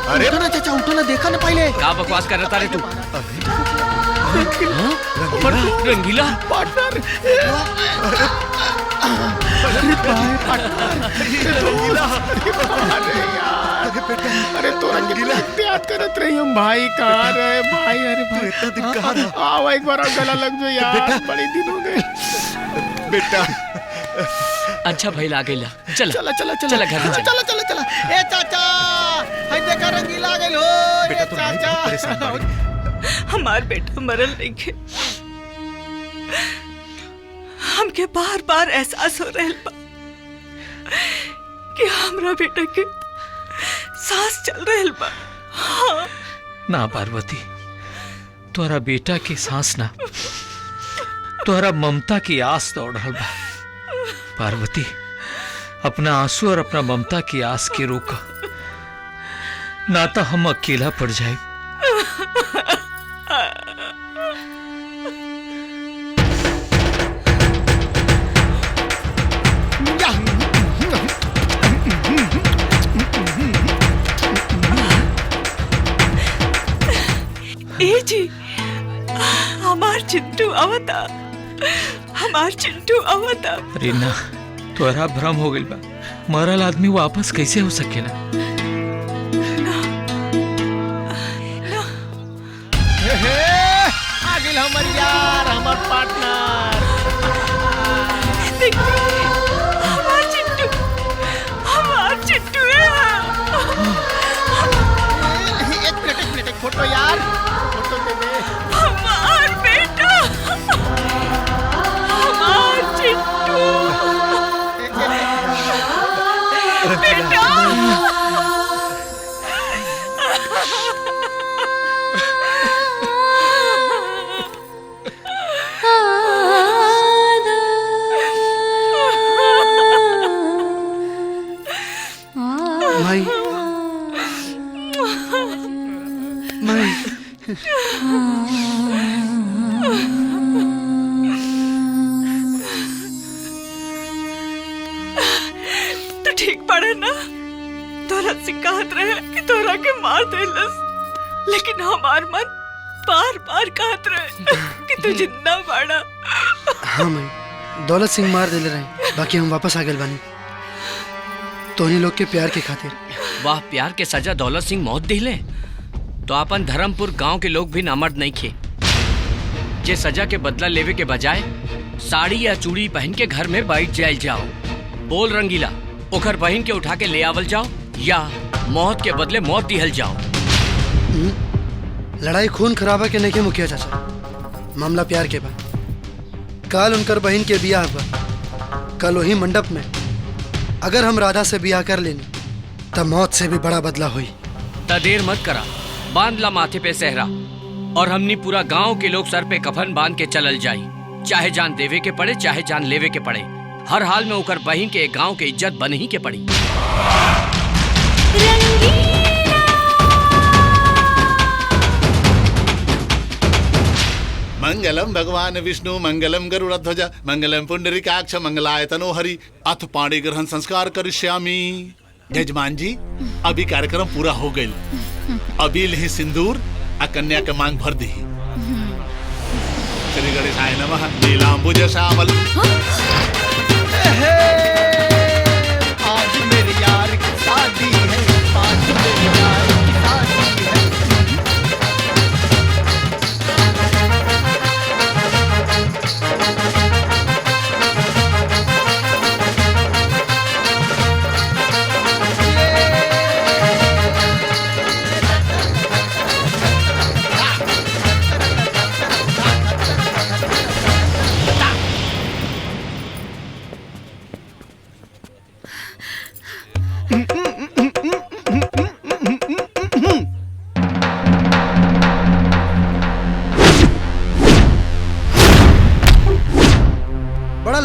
अरे उठो ना चाचा, उठो ना, देखा ना पहले। का बकवास कर रहा रे तू? रंगीला पार्टनर। अरे तो रंगीला प्यार करत रही हम भाई। कहाँ रहे भाई? अरे भाई इतना दिन कहाँ रहा? आओ एक बार गला लग जाओ यार, बड़ी दिन हो गए बेटा। अच्छा भाई ला गई ला। चला चला चला चला घर चला। चला चला चला। ए चाचा, हाय देखा रंगीला आ गई हो। बेटा तो भाई बहुत परेशान बाड़ी। हमार बेटा मरल नहीं के। हमके बार बार एहसास हो रहल बा कि हमरा बेटा के सांस चल रहल बा। हाँ। ना पार्वती, तोरा बेटा की सांस ना, तोरा ममता की आस दौड़ रहल बा। पार्वती, अपना आंसू और अपना ममता की आस के रोका, ना तो हम अकेला पड़ जाए। ए जी, हमार चिंटू आवता, हमार चिंटू आवता। अरे ना, तोरा भ्रम हो गइल बा। मरल आदमी वापस कैसे हो सकेला? आ गइल हमर यार, हमर पार्टनर। देखिए, हमार चिंटू है। एक मिनट एक फोटो यार, फोटो दे दे। हमार बेटा, हमार चिंटू बेटा। माई माई तो ठीक पड़े ना? तोरा से कहत रहे कि तोरा के मार देलस, लेकिन हमार मन बार बार कहत रहे कि तू जिंदा बाड़ा। हाँ माई, दौलत सिंह मार देले रहे, बाकी हम वापस आ गए बानी तोहनी लोग के प्यार के खातिर। वाह, प्यार के सजा दौलत सिंह मौत दिले तो अपन धर्मपुर गांव के लोग भी नामर्द नहीं खे। जे सजा के बदला लेवे के बजाय साड़ी या चूड़ी पहन के घर में बैठ जाए जाओ। बोल रंगीला, ओखर बहन के उठा के ले आवल जाओ या मौत के बदले मौत दिहल जाओ। लड़ाई खून खराबा के नहीं के मुखिया चाचा, मामला प्यार के बा। कल उनकर बहन के बियाह बा, कल वही मंडप में अगर हम राधा से बियाह कर लेनी तब मौत से भी बड़ा बदला हुई। ता देर मत करा, बांध ला माथे पे सहरा और हमनी पूरा गांव के लोग सर पे कफन बांध के चलल जाई। चाहे जान देवे के पड़े चाहे जान लेवे के पड़े, हर हाल में ओकर बहन के गांव के इज्जत बन ही के पड़ी। मंगलम भगवान विष्णु मंगलम गरुड़ध्वज मंगलम पुंडरीकाक्ष मंगलाय तनोहरि अथ पाणी ग्रहण संस्कार करिष्यामि। यजमान जी, अभी कार्यक्रम पूरा हो गई। अभी लही सिंदूर आ कन्या के मांग भर दी। श्री गणेशाय नमः। नीलांबुज श्यामल। आज मेरे यार की शादी है, आज मेरे यार की शादी है।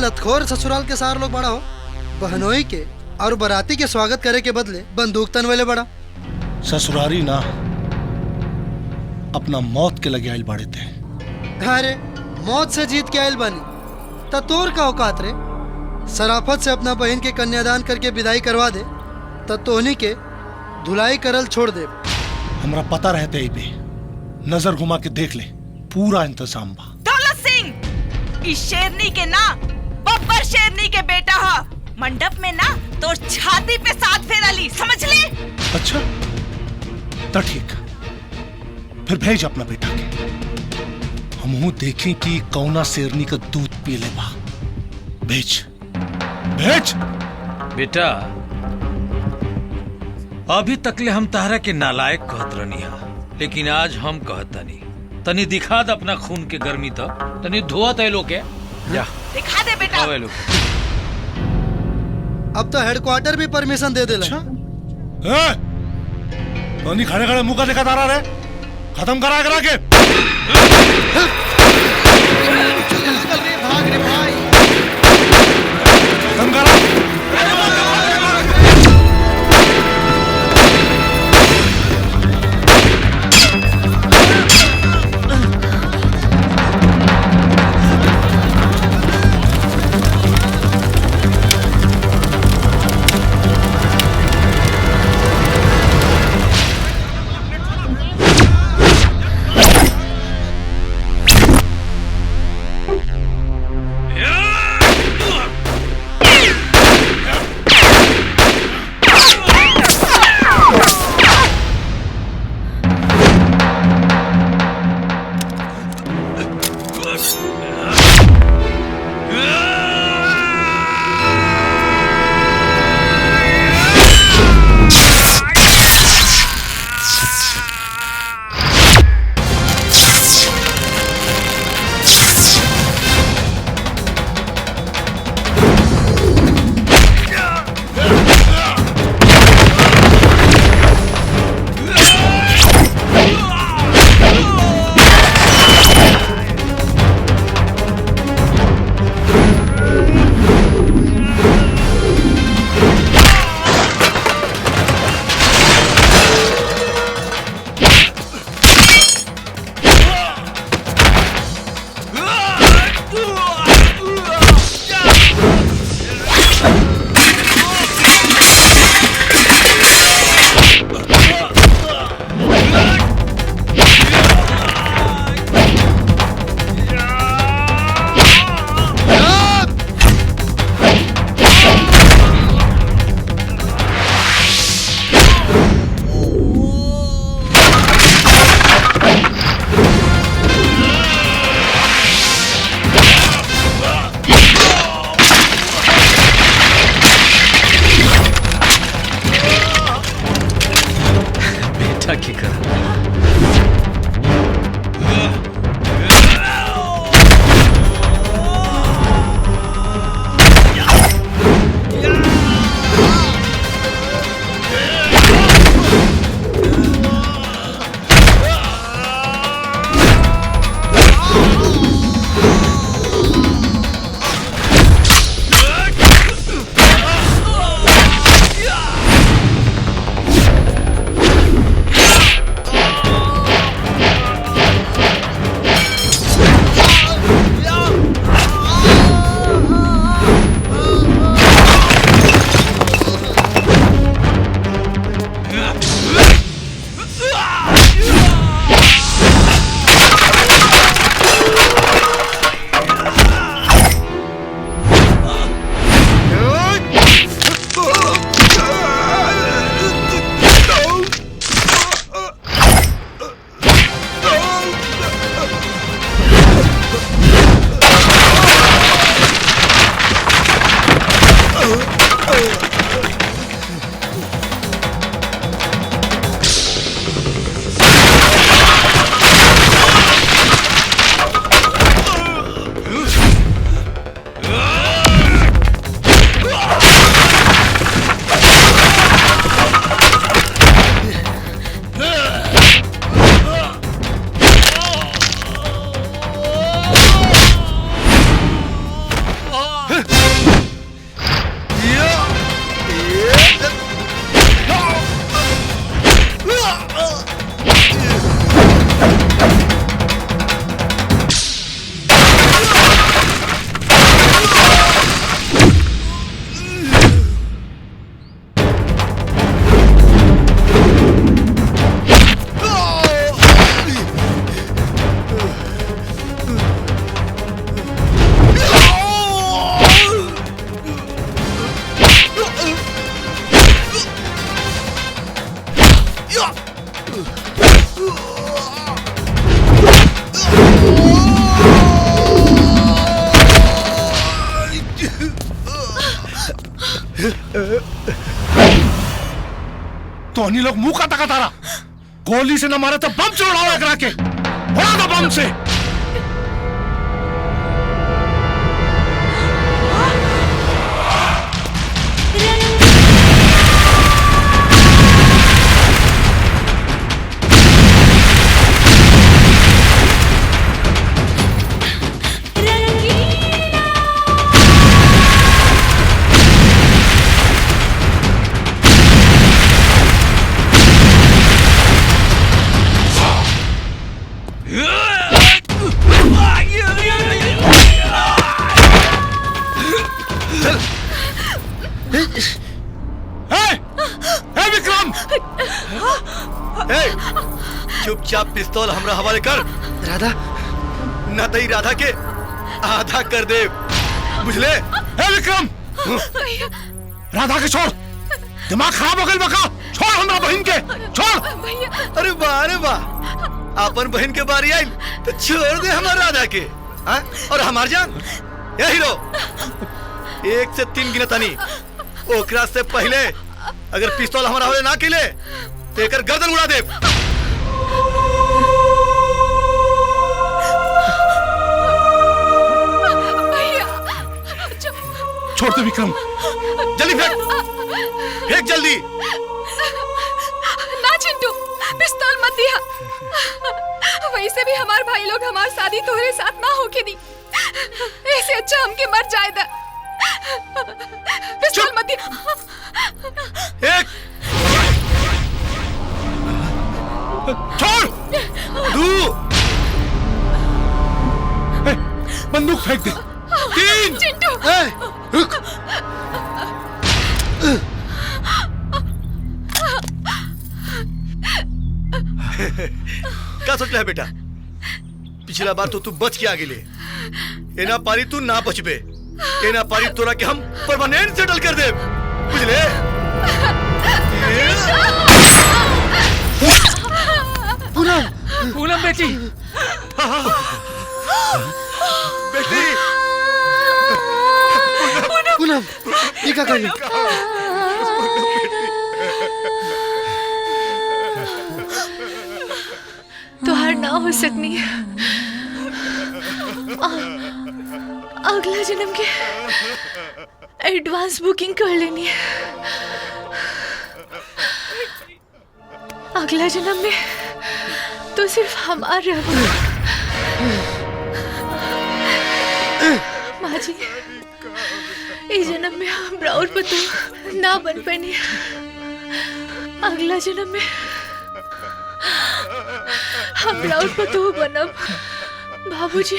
लतखोर ससुराल के सार लोग बड़ा हो, बहनोई के और बराती के स्वागत करे के बदले बंदूक तन वाले बड़ा। ससुरारी ना, अपना मौत के लगे आयल बाड़े थे। अरे मौत से जीत के आयल बानी त तोर का औकात रे? सराफत से अपना बहन के कन्यादान करके विदाई करवा दे त तोहनी के धुलाई करल छोड़ दे। हमरा पता रहते ही पे नजर घुमा के देख ले, पूरा इंतजाम बा। दौलत सिंह इस शेरनी के ना बब्बर शेरनी के बेटा हा। मंडप में ना तो छाती पे 7 फेरा ली, समझ ले। अच्छा तो ठीक, फिर भेज अपना बेटा के, हमहू देखें कि कौना शेरनी का दूध पी ले बा। भेज भेज। बेटा अभी तकले हम तारा के नालायक कहत रहनी हा, लेकिन आज हम कहतनी तनी दिखा दे अपना खून के गर्मी तो तनी धोआ तय लोग के जा दिखा दे बेटा। आवे लोग। अब तो हेडक्वार्टर भी परमिशन दे देला। तोनी खड़े खड़े मुंह का देखा तारा रे, खत्म करा के। भाग रे भाई। खत्म करा। तो अन्य लोग मुंह का तका तारा गोली से न मारे तो बम से उड़ाओ एकरा के, उड़ा दो बम से। विक्रम, चुपचाप पिस्तौल हमरा हवाले कर। राधा न दई राधा के आधा कर दे, बुझले? विक्रम, राधा के छोड़, दिमाग खराब हो गई बका। छोड़ हमरा बहन के, छोड़। अरे वाह, अरे वाह, अपन बहन के बारी आई तो छोड़ दे हमार राधा के। और हमार जान ये हीरो 1 से 3 गिनतानी, ओकरा से पहले अगर पिस्तौल हमारा होले ना किले तो एकर गर्दन उड़ा दे। छोड़ दे विक्रम, जल्दी फेंक, फेंक जल्दी। ना चिंटू, पिस्तौल मत दिया। वैसे भी हमार भाई लोग हमार शादी तोहरे साथ ना होके दी, ऐसे अच्छा हमके मर जाए दा। पिस्तौल मत दिया। एक, छोड़, 2, बंदूक फेंक दे। 3, चिंटू, रुक। क्या सोच रहा है बेटा? पिछला बार तो तू बच के आगे ले, ये ना पारी तू ना बचबे, ये ना पारी तोरा के हम परमानेंट सेटल कर दे, बुझले? पूनम बेटी, बेटी, पूनम, ये क्या कर रही? तुहार ना हो सकनी। अगला जन्म के एडवांस बुकिंग कर लेनी है। अगला जन्म में तो सिर्फ हमार रहो। माँ जी, इस जन्म में हम राउर पतो ना बन पानी, अगला जन्म में हम राउर पतो बनब। बाबूजी,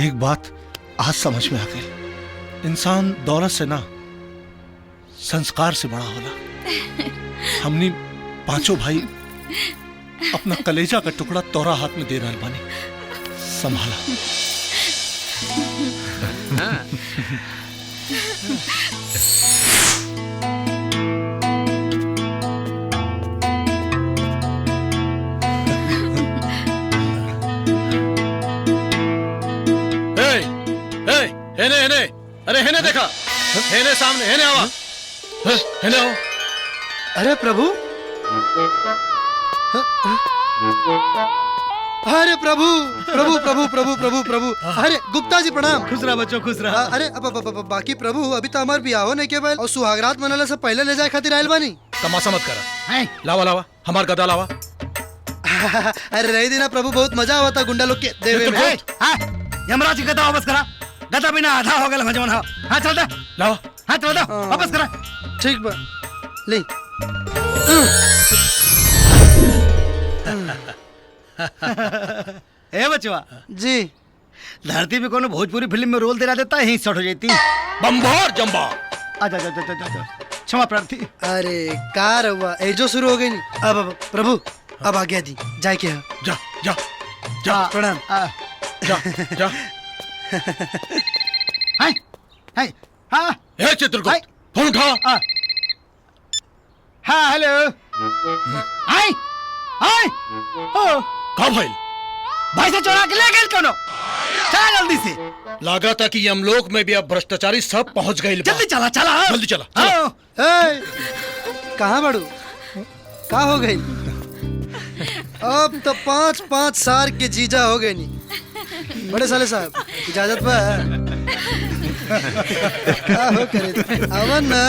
एक बात आज समझ में आ गई, इंसान दौलत से ना संस्कार से बड़ा होला। हमने पांचों भाई अपना कलेजा का टुकड़ा तोरा हाथ में दे रहा बानी, संभाला। हेने हेने, अरे हेने देखा, हेने सामने, हेने आवा, हेने आओ। अरे प्रभु, अरे प्रभु प्रभु प्रभु प्रभु प्रभु प्रभु अरे गुप्ता जी प्रणाम। खुश रहा बच्चों, खुश रहा। अरे बाकी प्रभु अभी तो हमार बियाह नहीं के बैल और सुहागरात मनाला से पहले ले जाए खातिर आयल बानी। तमाशा मत करा। लावा लावा हमार गदा लावा। अरे रही देना प्रभु, बहुत मजा आवा था गुंडा लोग के देवे में। यमराज की गदा वापस करा। गदा बिना आधा हो गया भजवन। हाँ चल दे लावा। हाँ चल दे वापस करा। ठीक बा ले। ए बचवा जी, धरती पे कोनो भोजपुरी फिल्म में रोल दे देता यहीं शॉर्ट हो जाती। बम्बार जम्बा। आजा जा जा जा जा क्षमा प्रार्थी। अरे कार हुआ एजो शुरू हो गई नहीं। अब प्रभु अब आ गया दी जाए के। जा जा जा प्रणाम। जा जा। हाय हाय हाँ ए चित्रगुप्त फोन उठा। हाँ हेलो। हाय हाय ओ का भाई भाई से चोरा के ले गए कोनो। चला जल्दी से। लगा था कि यमलोक में भी अब भ्रष्टाचारी सब पहुंच गए। जल्दी चला चला जल्दी चला। कहाँ बड़ू का हो गई? अब तो 5-5 साल के जीजा हो गए नहीं। बड़े साले साहब इजाजत बा? का हो करे अवन ना।